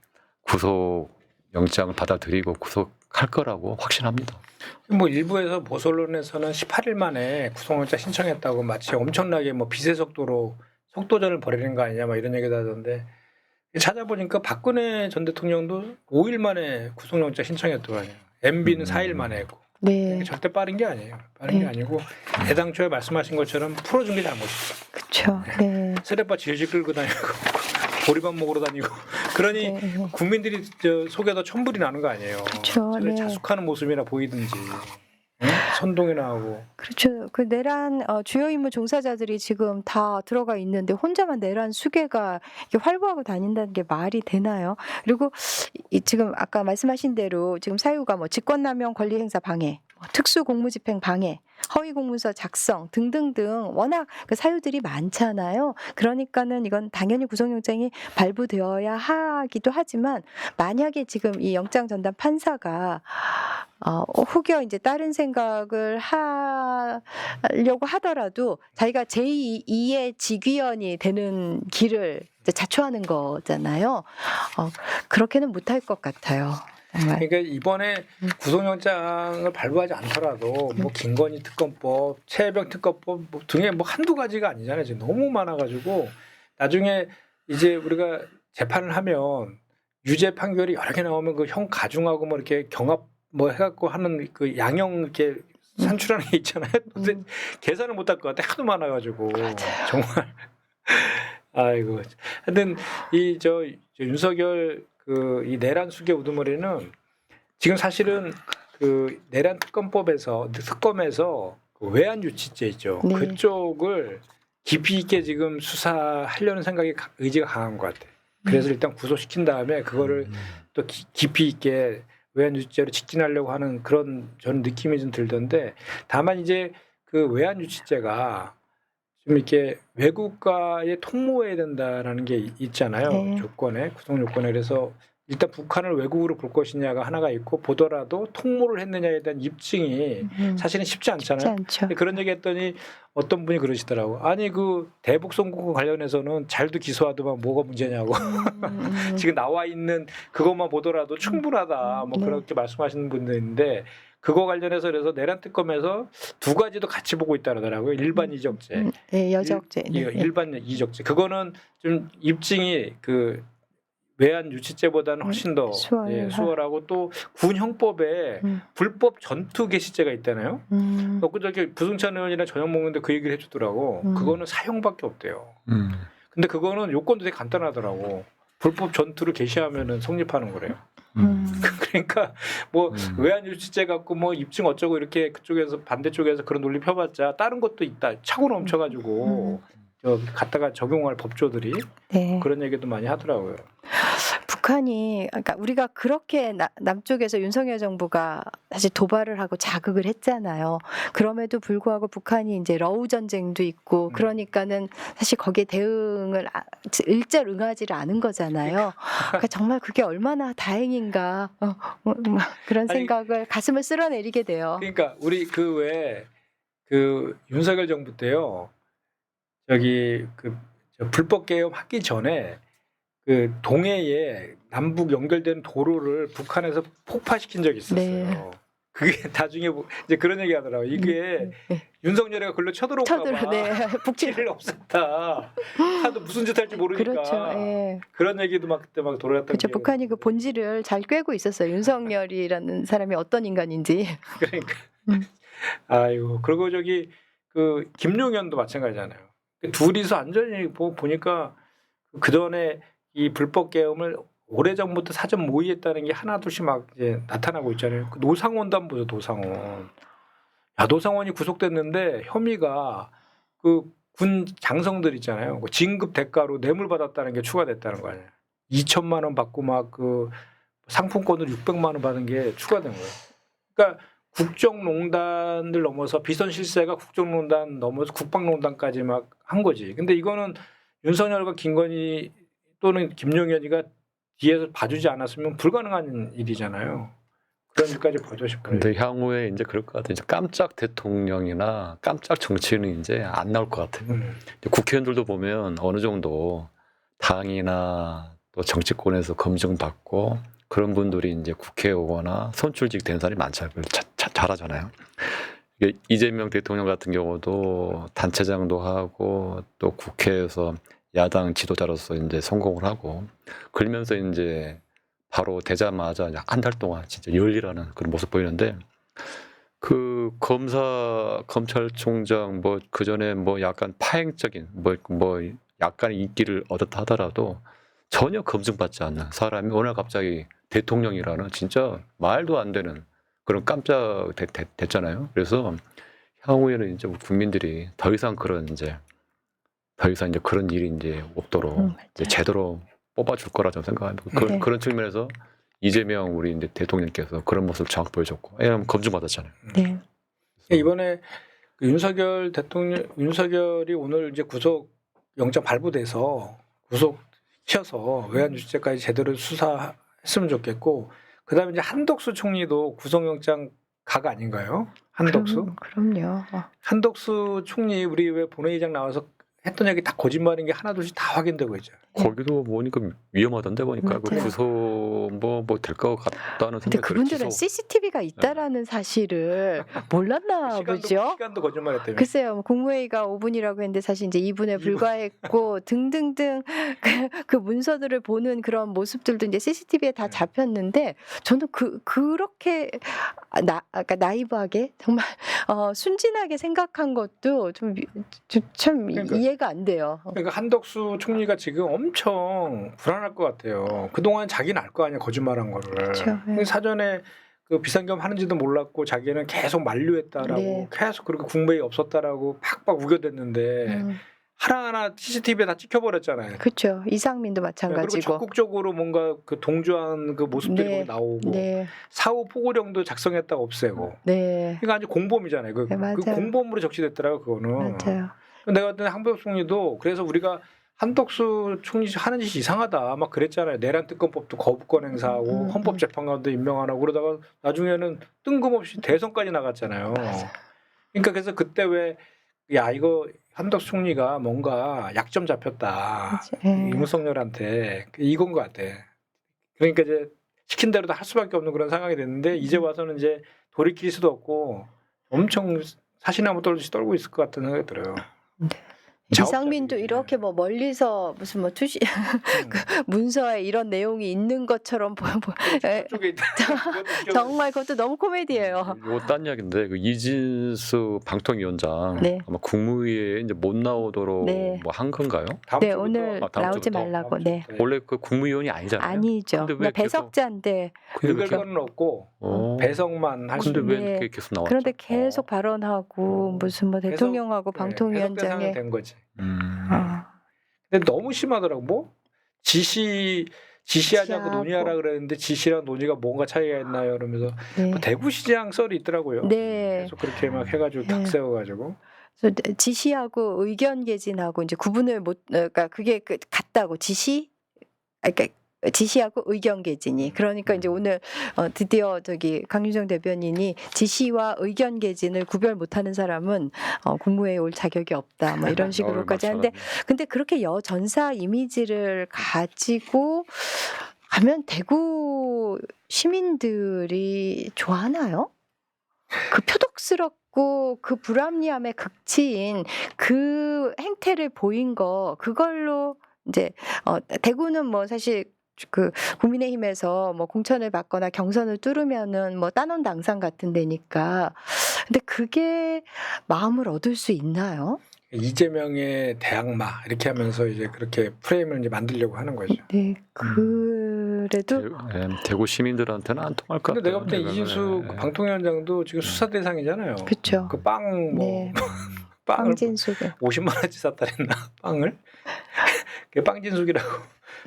구속 영장을 받아들이고 구속할 거라고 확신합니다. 뭐 일부에서 보수 언론에서는 18일 만에 구속영장 신청했다고 마치 엄청나게 뭐 빛의 속도로 속도전을 벌이는 거 아니냐 막 이런 얘기도 하던데 찾아보니까 박근혜 전 대통령도 5일 만에 구속영장 신청했다고 하네요. MB는 4일 만에 했고. 네. 절대 빠른 게 아니에요. 빠른 게 아니고 애당초에 말씀하신 것처럼 풀어준 게 잘못이죠. 그렇죠. 네. 세례빠 질질 끌고 다니고 보리밥 먹으러 다니고 그러니 네. 국민들이 속에서 천불이 나는 거 아니에요. 그렇죠. 저를 네. 자숙하는 모습이나 보이든지 응? 선동이나 하고. 그렇죠. 그 내란 주요 임무 종사자들이 지금 다 들어가 있는데 혼자만 내란 수괴가 이렇게 활보하고 다닌다는 게 말이 되나요? 그리고 지금 아까 말씀하신 대로 지금 사유가 뭐 직권남용 권리행사 방해, 뭐 특수공무집행 방해, 허위공문서 작성 등등등 워낙 그 사유들이 많잖아요. 그러니까는 이건 당연히 구속영장이 발부되어야 하기도 하지만 만약에 지금 이 영장 전담 판사가 혹여 이제 다른 생각을 하려고 하더라도 자기가 제2의 직위원이 되는 길을 이제 자초하는 거잖아요. 그렇게는 못할 것 같아요. 정말. 그러니까 이번에 구속영장을 발부하지 않더라도 뭐 김건희 특검법, 최혜병 특검법 뭐 등에 뭐 한두 가지가 아니잖아요. 지금 너무 많아가지고 나중에 이제 우리가 재판을 하면 유죄 판결이 여러 개 나오면 그 형 가중하고 뭐 이렇게 경합 뭐 해갖고 하는 그 양형 이렇게 산출하는 게 있잖아요. 근데 계산을 못할 것 같아. 하도 많아가지고 정말 아이고. 하여튼 이 저 윤석열 그 이 내란 수계 우두머리는 지금 사실은 그 내란 특검에서 그 외환 유치죄 있죠. 네. 그쪽을 깊이 있게 지금 수사하려는 생각이 의지가 강한 것 같아. 그래서 일단 구속시킨 다음에 그거를 또 깊이 있게 외환 유치죄로 직진하려고 하는 그런 저는 느낌이 좀 들던데 다만 이제 그 외환 유치죄가 좀 이렇게 외국과의 통모해야 된다라는 게 있잖아요. 네. 조건에 구성 요건에 그래서 일단 북한을 외국으로 볼 것이냐가 하나가 있고 보더라도 통모를 했느냐에 대한 입증이 사실은 쉽지 않잖아요. 쉽지 않죠. 근데 그런 얘기했더니 어떤 분이 그러시더라고. 아니 그 대북 송금 관련해서는 잘도 기소하더만 뭐가 문제냐고. 지금 나와 있는 그것만 보더라도 충분하다. 뭐 네. 그렇게 말씀하시는 분도 있는데 그거 관련해서 그래서 내란 특검에서 두 가지도 같이 보고 있다 그러더라고요. 일반 이적죄, 네, 여적죄. 네. 일반 이적죄. 그거는 좀 입증이 그 외환 유치죄보다는 훨씬 더 수월하고 또 군 형법에 불법 전투 개시죄가 있다나요? 그저께 부승찬 의원이랑 저녁 먹는데 그 얘기를 해주더라고. 그거는 사형밖에 없대요. 근데 그거는 요건도 되게 간단하더라고. 불법 전투를 개시하면은 성립하는 거래요. 그러니까 뭐 외환 유치죄 갖고 뭐 입증 어쩌고 이렇게 그쪽에서 반대쪽에서 그런 논리 펴봤자 다른 것도 있다. 차고 넘쳐가지고 저 갖다가 적용할 법조들이 네. 그런 얘기도 많이 하더라고요. 북한이 그러니까 우리가 그렇게 남쪽에서 윤석열 정부가 사실 도발을 하고 자극을 했잖아요. 그럼에도 불구하고 북한이 이제 러우 전쟁도 있고 그러니까는 사실 거기에 대응을 일절 응하지를 않은 거잖아요. 그러니까 정말 그게 얼마나 다행인가 그런 생각을 가슴을 쓸어내리게 돼요. 그러니까 우리 그 왜 그 윤석열 정부 때요. 저기 그 불법 개혁하기 전에 그 동해에 남북 연결된 도로를 북한에서 폭파시킨 적이 있었어요. 네. 그게 나중에 이제 그런 얘기 하더라고. 이게 윤석열이가 글로 쳐들어올까 봐 쳐들어, 네. 북지를 없앴다. 하도 무슨 짓 할지 모르니까. 그렇죠. 예. 그런 얘기도 막 그때 막 돌아갔던 그렇죠. 기억이 북한이 그 본질을 잘 꿰고 있었어요. 윤석열이라는 사람이 어떤 인간인지. 그러니까. 음. 아이고. 그리고 저기 그 김용현도 마찬가지잖아요. 둘이서 완전히 보니까 그 전에 이 불법 계엄을 오래전부터 사전 모의했다는 게 하나둘씩 막 이제 나타나고 있잖아요. 그 노상원도 한번 보죠. 노상원. 야, 노상원이 구속됐는데 혐의가 그 군 장성들 있잖아요. 그 진급 대가로 뇌물 받았다는 게 추가됐다는 거 아니에요. 2천만 원 받고 막 그 상품권으로 600만 원 받은 게 추가된 거예요. 그러니까 국정농단을 넘어서 비선실세가 국정농단 넘어서 국방농단까지 막 한 거지. 근데 이거는 윤석열과 김건희 또는 김용현이가 뒤에서 봐주지 않았으면 불가능한 일이잖아요. 그런 일까지 봐주고 싶어요. 근데 향후에 이제 그럴 것 같아요. 이제 깜짝 대통령이나 깜짝 정치인은 이제 안 나올 것 같아요. 이제 국회의원들도 보면 어느 정도 당이나 또 정치권에서 검증받고 그런 분들이 이제 국회에 오거나 선출직 된 사람이 많잖아요. 잘하잖아요. 이재명 대통령 같은 경우도 단체장도 하고 또 국회에서 야당 지도자로서 이제 성공을 하고 그러면서 이제 바로 되자마자 한 달 동안 진짜 열일하는 그런 모습 보이는데 그 검찰총장 뭐 그 전에 뭐 약간 파행적인 뭐 약간 인기를 얻었다 하더라도 전혀 검증받지 않는 사람이 오늘 갑자기 대통령이라는 진짜 말도 안 되는 그런 깜짝 됐잖아요. 그래서 향후에는 이제 국민들이 더 이상 이제 그런 일이 이제 없도록 이제 제대로 뽑아줄 거라 저는 생각합니다. 네. 그런 측면에서 이재명 우리 이제 대통령께서 그런 모습을 정확히 보여줬고, 왜냐하면 검증받았잖아요. 네. 이번에 그 윤석열이 오늘 이제 구속 영장 발부돼서 구속시켜서 외환유치죄까지 제대로 수사했으면 좋겠고, 그다음에 이제 한덕수 총리도 구속영장 각 아닌가요? 한덕수? 그럼요. 한덕수 총리 우리 왜 본회의장 나와서 했던 얘기 다 거짓말인 게 하나둘씩 다 확인되고 있죠. 거기도 보니까 위험하던데 보니까 그 맞아요. 구속 뭐 될 것 같다는 근데 생각이 그분들은 CCTV가 있다라는 사실을 몰랐나 보죠. 시간도 거짓말했다며. 글쎄요, 뭐 국무회의가 5분이라고 했는데 사실 이제 2분에 불과했고 등등등 그 문서들을 보는 그런 모습들도 이제 CCTV에 다 잡혔는데 저는 그렇게 그러니까 나이브하게 정말 순진하게 생각한 것도 좀 참 그러니까. 이해가 안 돼요. 그러니까 한덕수 총리가 지금 엄청 불안할 것 같아요. 그동안 자기는 알 거 아니야, 거짓말한 거를. 그렇죠. 근데 사전에 그 비상겸 하는지도 몰랐고 자기는 계속 만류했다라고 네. 계속 그렇게 국무회의 없었다라고 팍팍 우겨댔는데 하나하나 CCTV에 다 찍혀버렸잖아요. 그렇죠. 이상민도 그리고 마찬가지고. 적극적으로 뭔가 그 동조한 그 모습들이 네. 거기 나오고 네, 사후 포고령도 작성했다가 없애고. 네, 그러니까 아주 공범이잖아요. 네, 맞아요. 그 공범으로 적시됐더라고 그거는. 맞아요. 내가 봤을 때 한덕수 총리도 그래서 우리가 한덕수 총리 하는 짓이 이상하다 막 그랬잖아요. 내란 특검법도 거부권 행사하고 헌법재판관도 임명 안 하고 그러다가 나중에는 뜬금없이 대선까지 나갔잖아요. 그러니까 그래서 그때 왜 야 이거 한덕수 총리가 뭔가 약점 잡혔다. 윤석열한테 이건 것 같아. 그러니까 이제 시킨 대로 다 할 수밖에 없는 그런 상황이 됐는데 이제 와서는 이제 돌이킬 수도 없고 엄청 사시나무 떨듯이 떨고 있을 것 같은 생각이 들어요. 이상민도 이렇게 뭐 멀리서 무슨 뭐 투시 그 문서에 이런 내용이 있는 것처럼 쪽에 있다. 정말 그것도 너무 코미디예요. 이거 딴 이야기인데 그 이진수 방통위원장 네. 아마 국무회의에 이제 못 나오도록 네. 뭐 한 건가요? 네, 오늘 다음 나오지 주부터? 말라고. 네. 원래 그 국무위원이 아니잖아요. 아니죠. 근데 왜 그냥 배석자인데. 읽을 거는 없고 배석만 할 수 근데 왜 네. 이렇게 계속 나왔죠? 그런데 계속 발언하고 무슨 뭐 대통령하고 방통위원장에 된 거지. 아, 근데 너무 심하더라고. 뭐 지시하자고 지시하고. 논의하라 그랬는데 지시랑 논의가 뭔가 차이가 있나요? 그러면서 네. 뭐 대구시장 썰이 있더라고요. 네. 계속 그렇게 막 해가지고 네. 탁 세워가지고. 그래서 지시하고 의견 개진하고 이제 구분을 못 그러니까 그게 같다고 그러니까 지시하고 의견 개진이 그러니까 이제 오늘 드디어 저기 강윤정 대변인이 지시와 의견 개진을 구별 못하는 사람은 국무회의에 올 자격이 없다 뭐 이런 식으로까지 하는데 근데 그렇게 여전사 이미지를 가지고 하면 대구 시민들이 좋아하나요? 그 표독스럽고 그 불합리함의 극치인 그 행태를 보인 거 그걸로 이제 대구는 뭐 사실 그 국민의힘에서 뭐 공천을 받거나 경선을 뚫으면은 뭐 따놓은 당상 같은 데니까 근데 그게 마음을 얻을 수 있나요? 이재명의 대항마 이렇게 하면서 이제 그렇게 프레임을 이제 만들려고 하는 거죠. 네, 그래도 대구 시민들한테는 안 통할 것 근데 내가 같아요. 볼 때 이거는. 이진수 그 방통위원장도 지금 수사 대상이잖아요. 그쵸. 그 빵 뭐 네, 빵을 황진숙을 50만 원치 샀다 했나 빵을? 그게 빵진숙이라고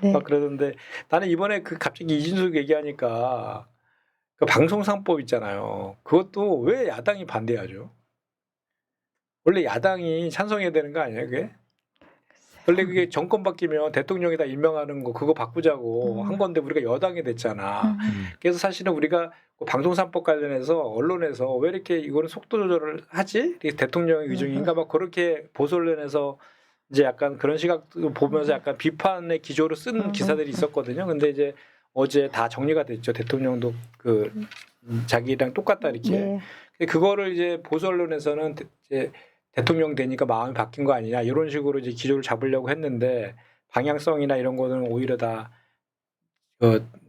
네. 막 그러던데 나는 이번에 그 갑자기 이진숙 얘기하니까 그 방송상법 있잖아요. 그것도 왜 야당이 반대하죠? 원래 야당이 찬성해야 되는 거 아니에요, 그게? 원래 그게 정권 바뀌면 대통령에다 임명하는 거 그거 바꾸자고 한 건데 우리가 여당이 됐잖아. 그래서 사실은 우리가 그 방송산법 관련해서 언론에서 왜 이렇게 이거는 속도 조절을 하지? 이게 대통령의 의중인가 막 그렇게 보수 언론에서 이제 약간 그런 시각도 보면서 약간 비판의 기조로 쓴 기사들이 있었거든요. 근데 이제 어제 다 정리가 됐죠. 대통령도 그 자기랑 똑같다 이렇게. 네. 그거를 이제 보수 언론에서는 이제 대통령 되니까 마음이 바뀐 거 아니냐 이런 식으로 이제 기조를 잡으려고 했는데 방향성이나 이런 거는 오히려 다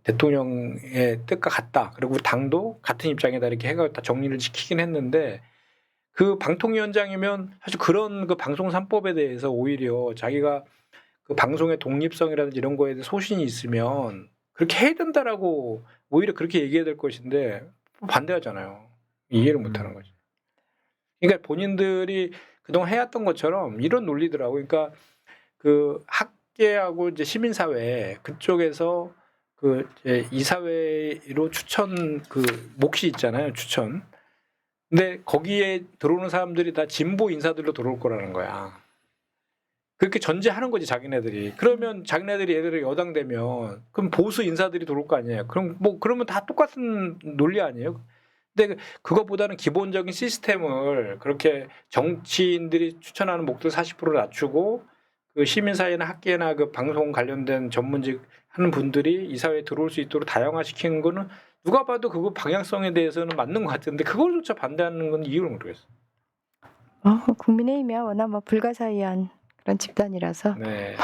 대통령의 뜻과 같다. 그리고 당도 같은 입장이다 이렇게 해가 다 정리를 지키긴 했는데 그 방통위원장이면 사실 그런 그 방송 3법에 대해서 오히려 자기가 그 방송의 독립성이라든지 이런 거에 대해 소신이 있으면 그렇게 해야 된다라고 오히려 그렇게 얘기해야 될 것인데 반대하잖아요. 이해를 못하는 거지. 그러니까 본인들이 그동안 해왔던 것처럼 이런 논리더라고. 그러니까 그 학계하고 이제 시민사회 그쪽에서 그 이제 이사회로 추천 그 몫이 있잖아요. 추천. 근데 거기에 들어오는 사람들이 다 진보 인사들로 들어올 거라는 거야. 그렇게 전제하는 거지 자기네들이. 그러면 자기네들이 얘들이 여당 되면 그럼 보수 인사들이 들어올 거 아니에요. 그럼 뭐 그러면 다 똑같은 논리 아니에요? 근데 그것보다는 기본적인 시스템을 그렇게 정치인들이 추천하는 목표 40% 낮추고 그 시민사회나 학계나 그 방송 관련된 전문직 하는 분들이 이 사회에 들어올 수 있도록 다양화시키는 거는 누가 봐도 그거 방향성에 대해서는 맞는 것 같은데 그걸조차 반대하는 건 이유를 모르겠어. 국민의힘이야 워낙 뭐 불가사의한 그런 집단이라서. 네.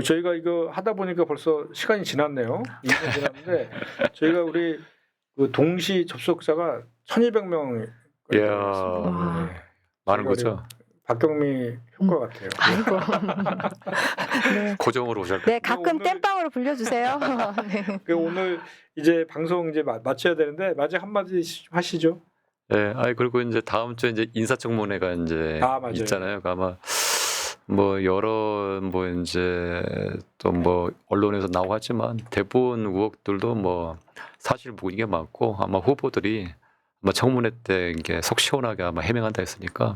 저희가 이거 하다 보니까 벌써 시간이 지났네요. 2분 지났는데 저희가 우리 그 동시 접속자가 1,200명. 이야, 많은 거죠. 박경미 효과 같아요. 아이고. 네. 고정으로 오셨. 네, 가끔 오늘- 땜빵으로 불려주세요. 네. 그 오늘 이제 방송 이제 마쳐야 되는데 마지막 한마디 하시죠. 네, 그리고 이제 다음 주에 이제 인사청문회가 이제 맞아요. 있잖아요. 아마 뭐 여러 뭐 이제 또 뭐 언론에서 나오고 하지만 대부분 의혹들도 뭐 사실 무근인 게 많고 아마 후보들이 아마 청문회 때 이게 속 시원하게 아마 해명한다 했으니까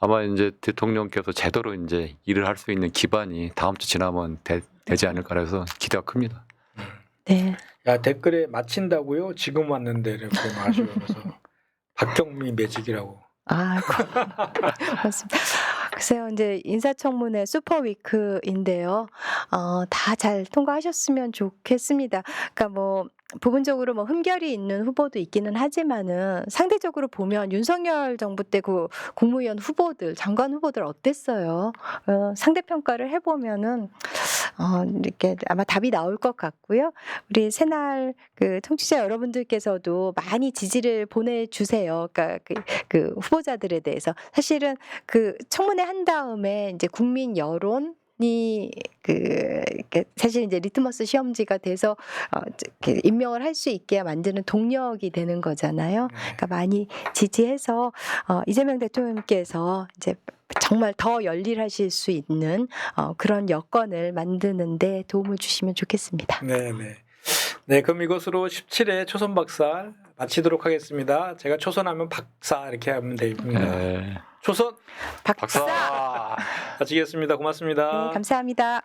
아마 이제 대통령께서 제대로 이제 일을 할 수 있는 기반이 다음 주 지나면 되지 않을까 해서 기대가 큽니다. 네. 야 댓글에 마친다고요? 지금 왔는데 이렇게 마시면서 박경미 매직이라고. 아이고. 맞습니다. 글쎄요, 이제 인사청문회 슈퍼위크인데요. 다 잘 통과하셨으면 좋겠습니다. 그러니까 뭐 부분적으로 뭐 흠결이 있는 후보도 있기는 하지만은 상대적으로 보면 윤석열 정부 때 그 국무위원 후보들, 장관 후보들 어땠어요? 상대 평가를 해보면은 이렇게 아마 답이 나올 것 같고요. 우리 새날 그 청취자 여러분들께서도 많이 지지를 보내주세요. 그러니까 그 후보자들에 대해서 사실은 그 청문회 한 다음에 이제 국민 여론이 이렇게 사실 이제 리트머스 시험지가 돼서 이렇게 임명을 할 수 있게 만드는 동력이 되는 거잖아요. 그러니까 많이 지지해서 이재명 대통령께서 이제 정말 더 열일하실 수 있는 그런 여건을 만드는데 도움을 주시면 좋겠습니다. 네, 그럼 이것으로 17회 초선 박사 마치도록 하겠습니다. 제가 초선하면 박사 이렇게 하면 됩니다. 네. 초선 박사. 박사. 마치겠습니다. 고맙습니다. 네, 감사합니다.